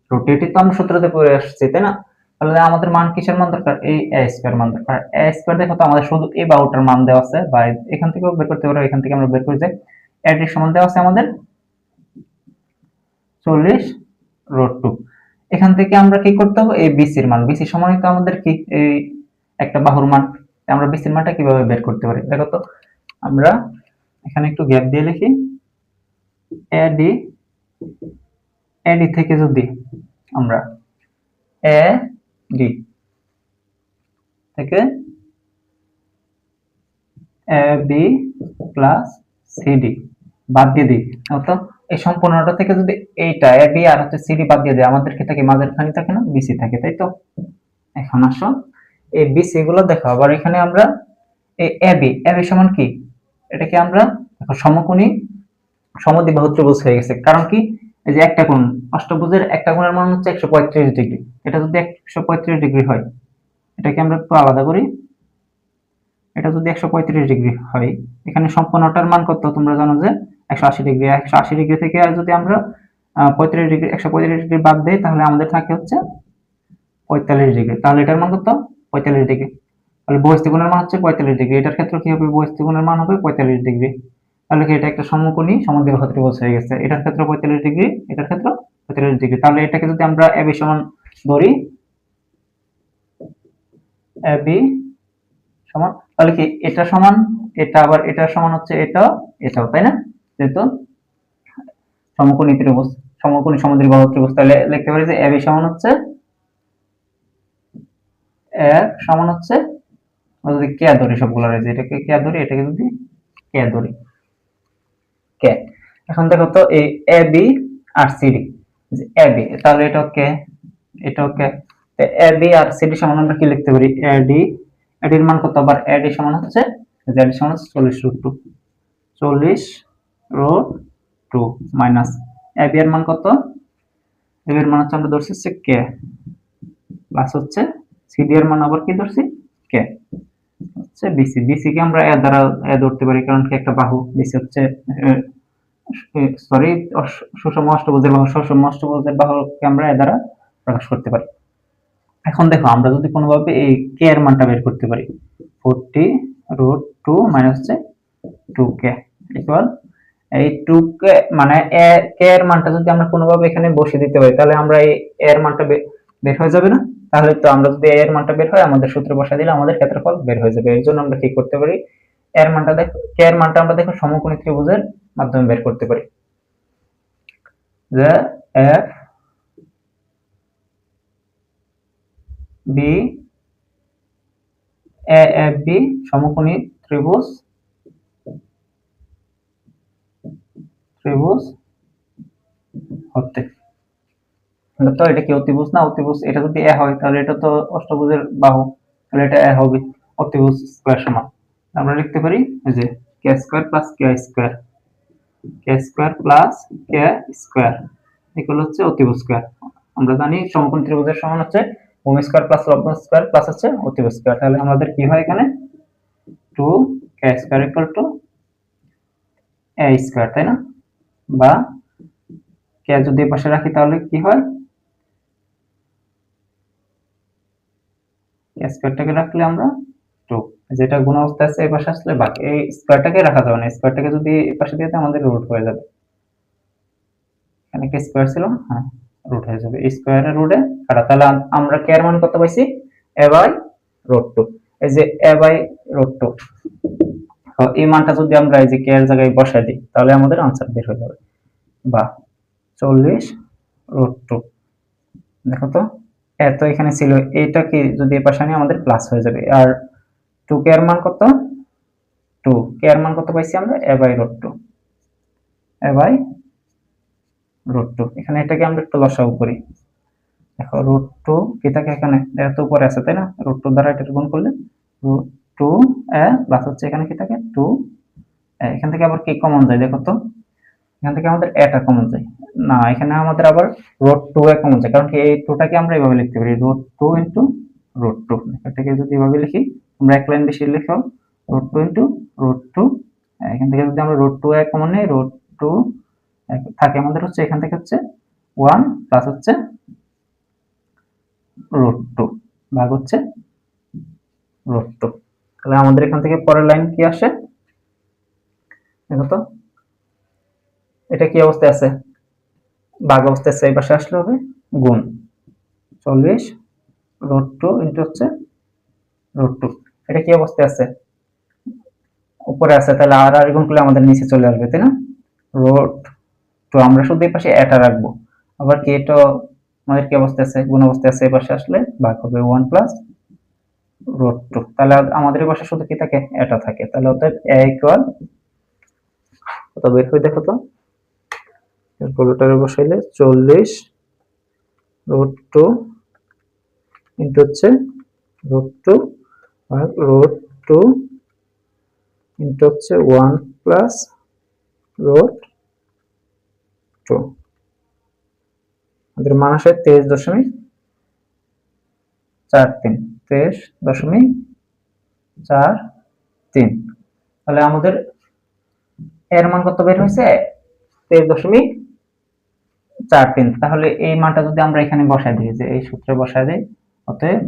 রুট। এটি তো আমরা সূত্রতে পড়ে আসছি, তাই না? তাহলে আমাদের মান কিসের মান দরকার? এই a স্কয়ার মান দরকার। a স্কয়ার দেখো তো আমাদের শুধু এই বাহুটার মান দেওয়া আছে, বা এখান থেকেও বের করতে পারো, এখান থেকে আমরা বের করি যে a এর সমান দেওয়া আছে আমাদের 40 রুট 2। এখান থেকে আমরা কি করতে হবে, এই বিসির মান, বিসি সমানিত আমাদের কি এই একটা বাহুর মান, আমরা বিসির মানটা কিভাবে বের করতে পারি দেখো তো। আমরা এখানে একটু গ্যাপ দিয়ে লিখি, এডি, এডি থেকে যদি আমরা এডি থেকে এবি প্লাস সিডি বাদ দিয়ে দিই, তো এই সম্পূর্ণটা থেকে যদি এইটা এবি আর হচ্ছে সিডি বাদ দিয়ে দেয়, আমাদের কি থাকে, মাঝের খানি থাকে না, বিসি থাকে, তাই তো। এখন আসো এই বিসি গুলো দেখো, আবার এখানে আমরা এই এবি, এবি সমান কি, এটাকে আমরা দেখো সমকোণী সমদ্বিবাহু ত্রিভুজ হয়ে গেছে, কারণ কি, এই যে একটা কোণ, অষ্টভুজের একটা কোণের মান হচ্ছে 135 ডিগ্রি, এটা যদি 135 ডিগ্রি হয়, এটাকে আমরা একটু আলাদা করি, এটা যদি 135 ডিগ্রি হয়, এখানে সম্পূর্ণটার মান কত তোমরা জানো যে 180 ডিগ্রি, 180 ডিগ্রি থেকে যদি আমরা 35 ডিগ্রি 135 ডিগ্রি বাদ দেই, তাহলে আমাদের থাকে হচ্ছে 45 ডিগ্রি, তাহলে এটার মান কত 45 ডিগ্রি, তাহলে বহিস্থিত কোণের মান হচ্ছে 45 ডিগ্রি, এটার ক্ষেত্রে কি হবে, বহিস্থিত কোণের মান হবে 45 ডিগ্রি, তাহলে কি এটা একটা সমকোণী সমদ্বিবাহু ত্রিভুজ হয়ে গেছে, এটার ক্ষেত্রে 45 ডিগ্রি, এটার ক্ষেত্রে 45 ডিগ্রি, তাহলে এটাকে যদি আমরা এবি সমান ধরি, এবি সমান, তাহলে কি এটা সমান এটা, আবার এটা সমান হচ্ছে এটাও এটাও, তাই না, যেহেতু সমকোণী ত্রিভুজ, সমকোণী সমদ্বিবাহু ত্রিভুজ, তাহলে লিখতে পারি যে এবি সমান হচ্ছে এক সমান হচ্ছে, যদি কে ধরি সবগুলো রয়েছে, এটাকে কে ধরি, এটাকে যদি কে ধরি, কে। এখন দেখো তো এই A B R CD, A B, তাহলে এটা কে, এটাও কে, এ বি আর সিডি সমান আমরা কি লিখতে পারি, এডি, এডির মান কত, আবার এডি সমান হচ্ছে, এডি সমান 40 root 2, 40 root 2 minus A B এর মান কত, এ বি এর মান হচ্ছে আমরা ধরছি হচ্ছে কে, প্লাস হচ্ছে সিডি এর মান আবার কি ধরছি, কে, হচ্ছে বিসি, বিসি কে আমরা এ দ্বারা এ ধরতে পারি, কারণ কি একটা বাহু, বিসি হচ্ছে সরি সুষম অষ্টভুজের বাহু, সুষম অষ্টভুজের বাহুকে আমরা এ দ্বারা প্রকাশ করতে পারি। এখন দেখো আমরা যদি কোনোভাবে এই কে এর মানটা বের করতে পারি, 40 রুট 2 মাইনাস হচ্ছে 2k ইকুয়াল এই 2k, মানে এ কে এর মানটা যদি আমরা কোনোভাবে এখানে বসিয়ে দিতে পারি, তাহলে আমরা এই এর মানটা বের হয়ে যাবে না, তাহলে তো আমরা যদি এর মানটা বের হয়, আমাদের সূত্রে বসিয়ে দিলে আমাদের ক্ষেত্রফল বের হয়ে যাবে, এর জন্য আমরা কি করতে পারি, এর মানটা দেখো, কে এর মানটা আমরা দেখো সমকোণী ত্রিভুজের মাধ্যমে বের করতে পারি, যে F B A F B সমকোণী ত্রিভুজ, ত্রিভুজ হতে, তো এটা কি অতিভুজ না, অতিভুজ, এটা যদি এ হয় তাহলে এটা তো অষ্টভুজের বাহু, তাহলে এটা এ হবে, অতিভুজ স্কয়ার সমান আমরা লিখতে পারি যে কে স্কয়ার প্লাস কে স্কয়ার, কে স্কয়ার প্লাস কে স্কয়ার ইকুয়াল হচ্ছে অতিভুজ স্কয়ার। আমরা জানি সমকোণী ত্রিভুজের সমান হচ্ছে ভূমি স্কয়ার প্লাস লম্ব স্কয়ার প্লাস হচ্ছে অতিভুজ স্কয়ার, তাহলে আমাদের কি হয় এখানে 2 কে square equal to A square, তাই না, বা কে যদি পাশে রাখি তাহলে কি হয়, স্কয়ারটাকে রাখলে আমরা 2, যেটা গুণ অবস্থা আছে এই পাশে আসলে বাকি, এই স্কয়ারটাকে রাখা যাবে না, স্কয়ারটাকে যদি এই পাশে দিয়ে দেয় আমাদের রুট হয়ে যাবে, এখানে কি স্কয়ার ছিল, হ্যাঁ রুট হয়ে যাবে, এই স্কয়ারের রুটে কাটা, তাহলে আমরা কে এর মান কত পাইছি, a বাই রুট 2, এই যে a বাই রুট 2, তো এই মানটা যদি আমরা এই যে কে এর জায়গায় বসাই দিই, তাহলে আমাদের आंसर বের হয়ে যাবে, বা 40 রুট 2, দেখো তো এত এখানে ছিল, এটা কি যদি এই পাশে আনি আমাদের প্লাস হয়ে যাবে, আর 2 কে এর মান কত, 2 কে এর মান কত পাইছি আমরা, a by root 2, a by root 2, এখানে এটাকে আমরা একটু লসাগু করি, দেখো রুট 2 কি থাকে এখানে, এত উপরে আছে তাই না, রুট 2 দ্বারা এটা গুণ করলে রুট 2 a প্লাস হচ্ছে এখানে কি থাকে 2 a, এখান থেকে আবার কি কমন যায় দেখো তো, এখান থেকে আমাদের এটা কমন যায় না, এখানে আমাদের আবার রুট 2 এ কমন যায়, কারণ কি এই 2টাকে আমরা এভাবে লিখতে পারি রুট 2 ইনটু রুট 2, এটাকে যদি এভাবে লিখি, আমরা এক লাইন বেশি লিখো রুট 2 ইনটু রুট 2, এখান থেকে যদি আমরা রুট 2 এ কমন নেই, রুট 2 থাকে আমাদের হচ্ছে এখান থেকে হচ্ছে 1 প্লাস হচ্ছে রুট 2 ভাগ হচ্ছে রুট 2, তাহলে আমাদের এখান থেকে পরের লাইন কি আসে দেখো তো, এটা কি অবস্থায় আছে, ভাগ অবস্থায় এই পাশে আসলে হবে গুণ 40 √2 ইনটু হচ্ছে √2। এটা কি অবস্থায় আছে? উপরে আছে, তাহলে আর গুণ করলে আমাদের নিচে চলে আসবে, তাই না? √2 আমরা শুধু এই পাশে এটা রাখবো। আবার কি এটা আমাদের কি অবস্থায় আছে? গুণ অবস্থায় আছে, এই পাশে আসলে ভাগ হবে 1 প্লাস √2। তাহলে আমাদের এই পাশে শুধু কি থাকে? এটা থাকে। তাহলে অতএব a ইকুয়াল কত বের করে দেখো তো, ক্যালকুলেটরে বসাইলে 40 √2 ইনটু হচ্ছে √2 ভাগ √2 ইনটু হচ্ছে 1 প্লাস √2। আমাদের মান আসে 23.43, 23.43। তাহলে আমাদের এর মান কত বের হয়েছে? 23.43। তাহলে এই মানটা যদি আমরা এখানে বসাই দিই, যে এই সূত্রে বসাই দিই, অতএব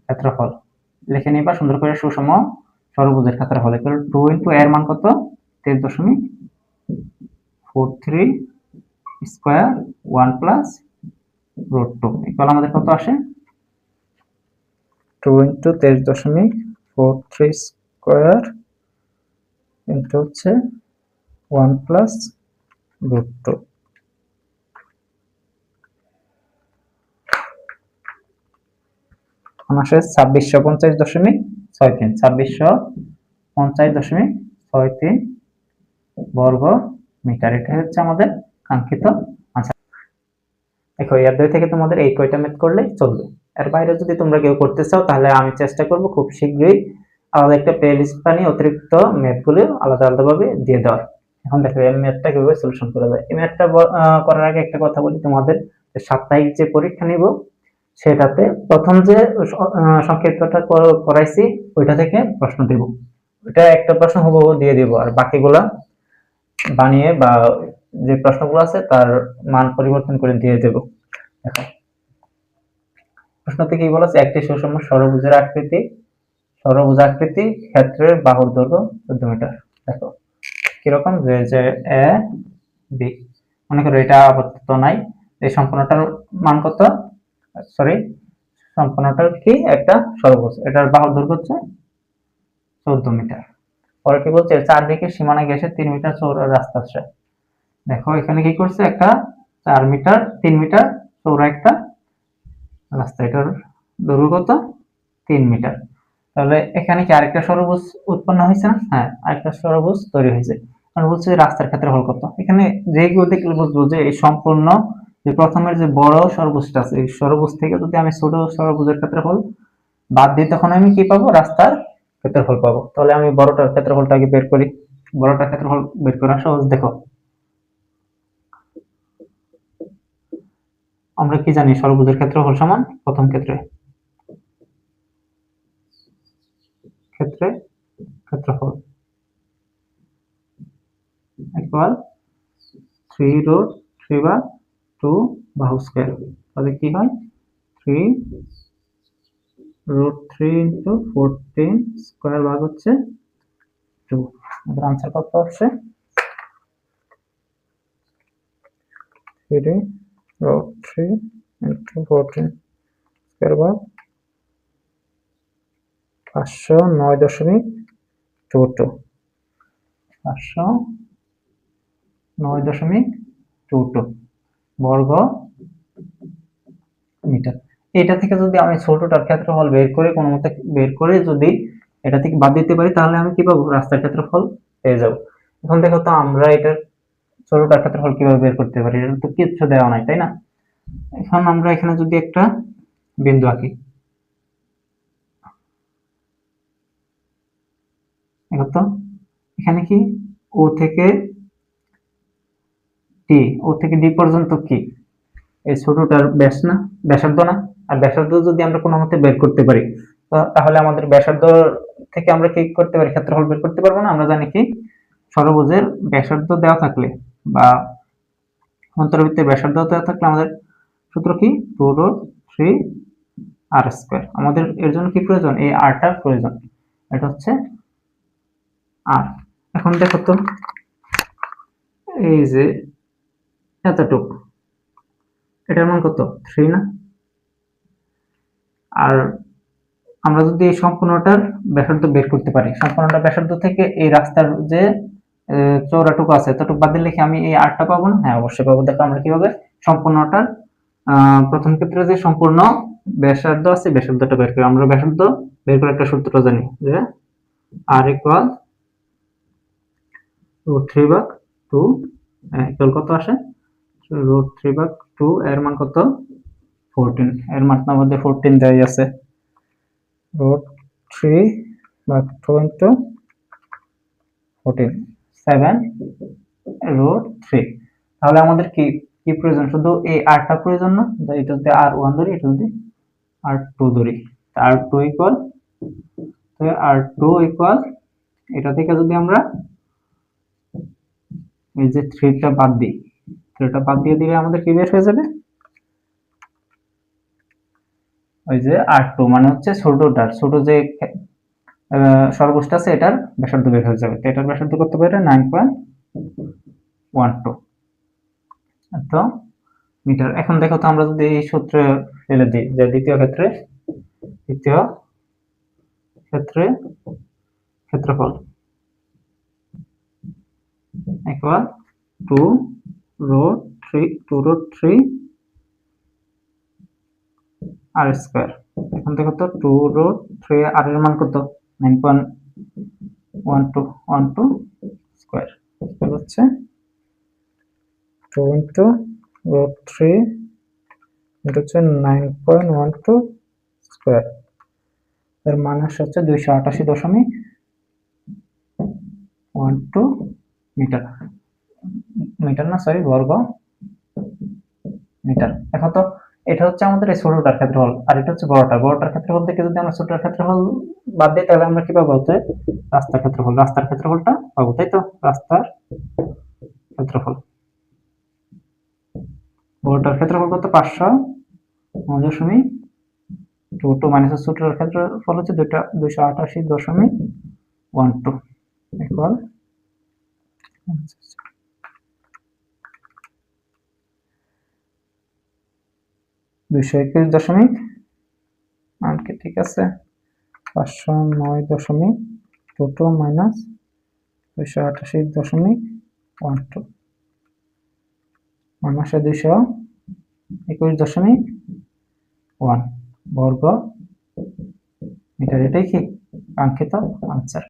ক্ষেত্রফল লিখে নিবা সুন্দর করে, সুষম ষড়ভুজের ক্ষেত্রফল ইকুয়াল 2 ইনটু এর মান কত? 23.43 স্কয়ার 1 প্লাস √2 ইকুয়াল আমাদের কত আসে? 2 ইনটু 23.43 স্কয়ার ইনটু হচ্ছে 1 প্লাস √2। আসে 2650.63, 2650.63 বর্গ মিটার। এটা হচ্ছে আমাদের কাঙ্ক্ষিত আনসার। দেখো এর দুই থেকে তোমাদের এই কয়টা ম্যাথ করলেই চলবে। এর বাইরে যদি তোমরা কেউ করতে চাও, তাহলে আমি চেষ্টা করব খুব শীঘ্রই আলাদা একটা প্লে লিস্ট বানিয়ে অতিরিক্ত ম্যাথগুলো আলাদা আলাদাভাবে দিয়ে দেওয়ার। এখন দেখো এই ম্যাথটা কিভাবে সলিউশন করা যায়। এই ম্যাথটা করার আগে একটা কথা বলি তোমাদের, সাপ্তাহিক যে পরীক্ষা নিব সেটাতে প্রথম যে সংক্ষিপ্তটা করাইছি ওইটা থেকে প্রশ্ন দেব। ওইটা একটা প্রশ্ন হুবহু দিয়ে দিব, আর বাকিগুলা বানিয়ে বা যে প্রশ্নগুলো আছে তার মান পরিবর্তন করে দিয়ে দেব। দেখো প্রশ্নতে কি বলেছে? একটি সুষম ষড়ভুজের আকৃতি ক্ষেত্রের বাহুর দৈর্ঘ্য 14 মিটার। দেখো কিরকম, যে এ বি, মনে করো এটা আপাতত নাই, এই সম্পূর্ণটার মান কত? সরি, সম্পূর্ণটার কি একটা ষড়ভুজ, এটার বাহুর দৈর্ঘ্য হচ্ছে 14 মিটার। পরে কি বলছে? চারদিকে সীমানা ঘেঁষে 3 মিটার চৌড়া রাস্তা আছে। দেখো এখানে কি করছে? একটা 3 মিটার চৌড়া একটা রাস্তা, এটার দৈর্ঘ্য কত? 3 মিটার। তাহলে এখানে কি আরেকটা ষড়ভুজ উৎপন্ন হয়েছে না? হ্যাঁ, আরেকটা ষড়ভুজ তৈরি হয়েছে। আর বলছে রাস্তার ক্ষেত্রফল কত। এখানে যে কেউ দেখলে বুঝবো যে এই সম্পূর্ণ যে প্রথমের যে বড় ষড়ভুজটা আছে, এই ষড়ভুজ থেকে যদি আমি ছোট ষড়ভুজের ক্ষেত্রফল বাদ দিই, তখন আমি কি পাবো? রাস্তার ক্ষেত্রফল পাবো। তাহলে আমি বড়টার ক্ষেত্রফলটা আগে বের করি। বড়টার ক্ষেত্রফল বের করা সহজ। দেখো আমরা কি জানি? ষড়ভুজের ক্ষেত্রফল সমান প্রথম ক্ষেত্রফল ইকুয়াল 3√3/2 বাহু স্কয়ার। তাহলে কি হয়? 3√3 ইন্টু 14 স্কয়ার ভাগ হচ্ছে 2। আমাদের আনসার কত হচ্ছে? 3√3 ইন্টু 14 স্কয়ার ভাগ 509.22, 509.22 বর্গ মিটার। এটা থেকে যদি আমি ছোটটার ক্ষেত্রফল বের করে কোনো মতে বের করে যদি এটা থেকে বাদ দিতে পারি, তাহলে আমি কি পাবো? রাস্তার ক্ষেত্রফল পেয়ে যাব। এখন দেখো তো আমরা এটার ছোটটার ক্ষেত্রফল কিভাবে বের করতে পারি? এটা তো কিচ্ছু দেওয়া নাই, তাই না? এখন আমরা এখানে যদি একটা বিন্দু আঁকি, দেখো তো এখানে কি ও থেকে ডি পর্যন্ত কি এই ছোটটার ব্যাস না, ব্যাসার্ধ না? আর ব্যাসার্ধ যদি আমরা কোনো মতে বের করতে পারি, তাহলে আমাদের ব্যাসার্ধ থেকে আমরা কি করতে পারি? ক্ষেত্রফল বের করতে পারবো না? আমরা জানি কি ষড়ভুজের ব্যাসার্ধ দেওয়া থাকলে বা অন্তর্বৃত্তের ব্যাসার্ধ দেওয়া থাকলে আমাদের সূত্র কি? 2√3r²। আমাদের এর জন্য কি প্রয়োজন? এই rটার প্রয়োজন। এটা হচ্ছে r। এখন দেখো তো এই যে এতটুকু এটার মান কত 3 না? আর আমরা যদি এই সম্পূর্ণটার ব্যাসার্ধ বের করতে পারি, সম্পূর্ণটা ব্যাসার্ধ থেকে এই রাস্তার যে চওড়াটুকু আছে এতটুকু বাদ দিলে কি আমি এই 8টা পাবো না? হ্যাঁ অবশ্যই পাবো। দেখো আমরা কিভাবে সম্পূর্ণটার প্রথম ক্ষেত্রে যে সম্পূর্ণ ব্যাসার্ধ আছে ব্যাসার্ধটা বের করি। আমরা ব্যাসার্ধ বের করে একটা সূত্র জানি যে r ইকুয়াল √3/2 ইকুয়াল কত আসে √3/2 এর মান কত 14 এর মান আমাদের 14 দেওয়া আছে √3/2 ইনটু 14 7√3 তাহলে আমাদের কি কি প্রয়োজন শুধু এই rটা প্রয়োজন না এটা যদি r1 ধরি এটা যদি r2 ধরি r2 ইকুয়াল r2 ইকুয়াল এটা থেকে যদি আমরা এই যে 3টা বাদ দিই 3টা বাদ দিয়ে দিলে আমাদের কি বের হয়ে যাবে ওই যে r2 মানে হচ্ছে ছোট যে সর্বোচ্চ আছে এটার ব্যাসার্ধ বের হয়ে যাবে। তো এটার ব্যাসার্ধ কত বের হয় 9.12 তো মিটার। এখন দেখো তো আমরা যদি এই সূত্রে ফেলে দিই যে দ্বিতীয় ক্ষেত্রে ক্ষেত্রফল ইকুয়াল 2√3 r স্কয়ার। এখন দেখো তো 2√3 r এর মান কত 9.1212 স্কয়ার হচ্ছে 2 ইনটু √3 এটা হচ্ছে 9.12 স্কয়ার। এর মান আসছে 288.12 মিটার না সরি বর্গ মিটার। এখন তো এটা হচ্ছে আমাদের এই ছোটটার ক্ষেত্রফল আর এটা হচ্ছে বড়টার ক্ষেত্রফল থেকে যদি আমরা ছোটটার ক্ষেত্রফল বাদ দিই তাহলে আমরা কি পাবো রাস্তার ক্ষেত্রফলটা পাবো তাই তো রাস্তার ক্ষেত্রফল বড়টার ক্ষেত্রফল কত 509.22 মাইনাস ছোটটার ক্ষেত্রফল হচ্ছে 288.12 ইকুয়াল 221 ঠিক আছে 509.22 মাইনাস 288.12 মাইনাস 221 বর্গ মিটার। এটাই কি কাঙ্ক্ষিত আনসার।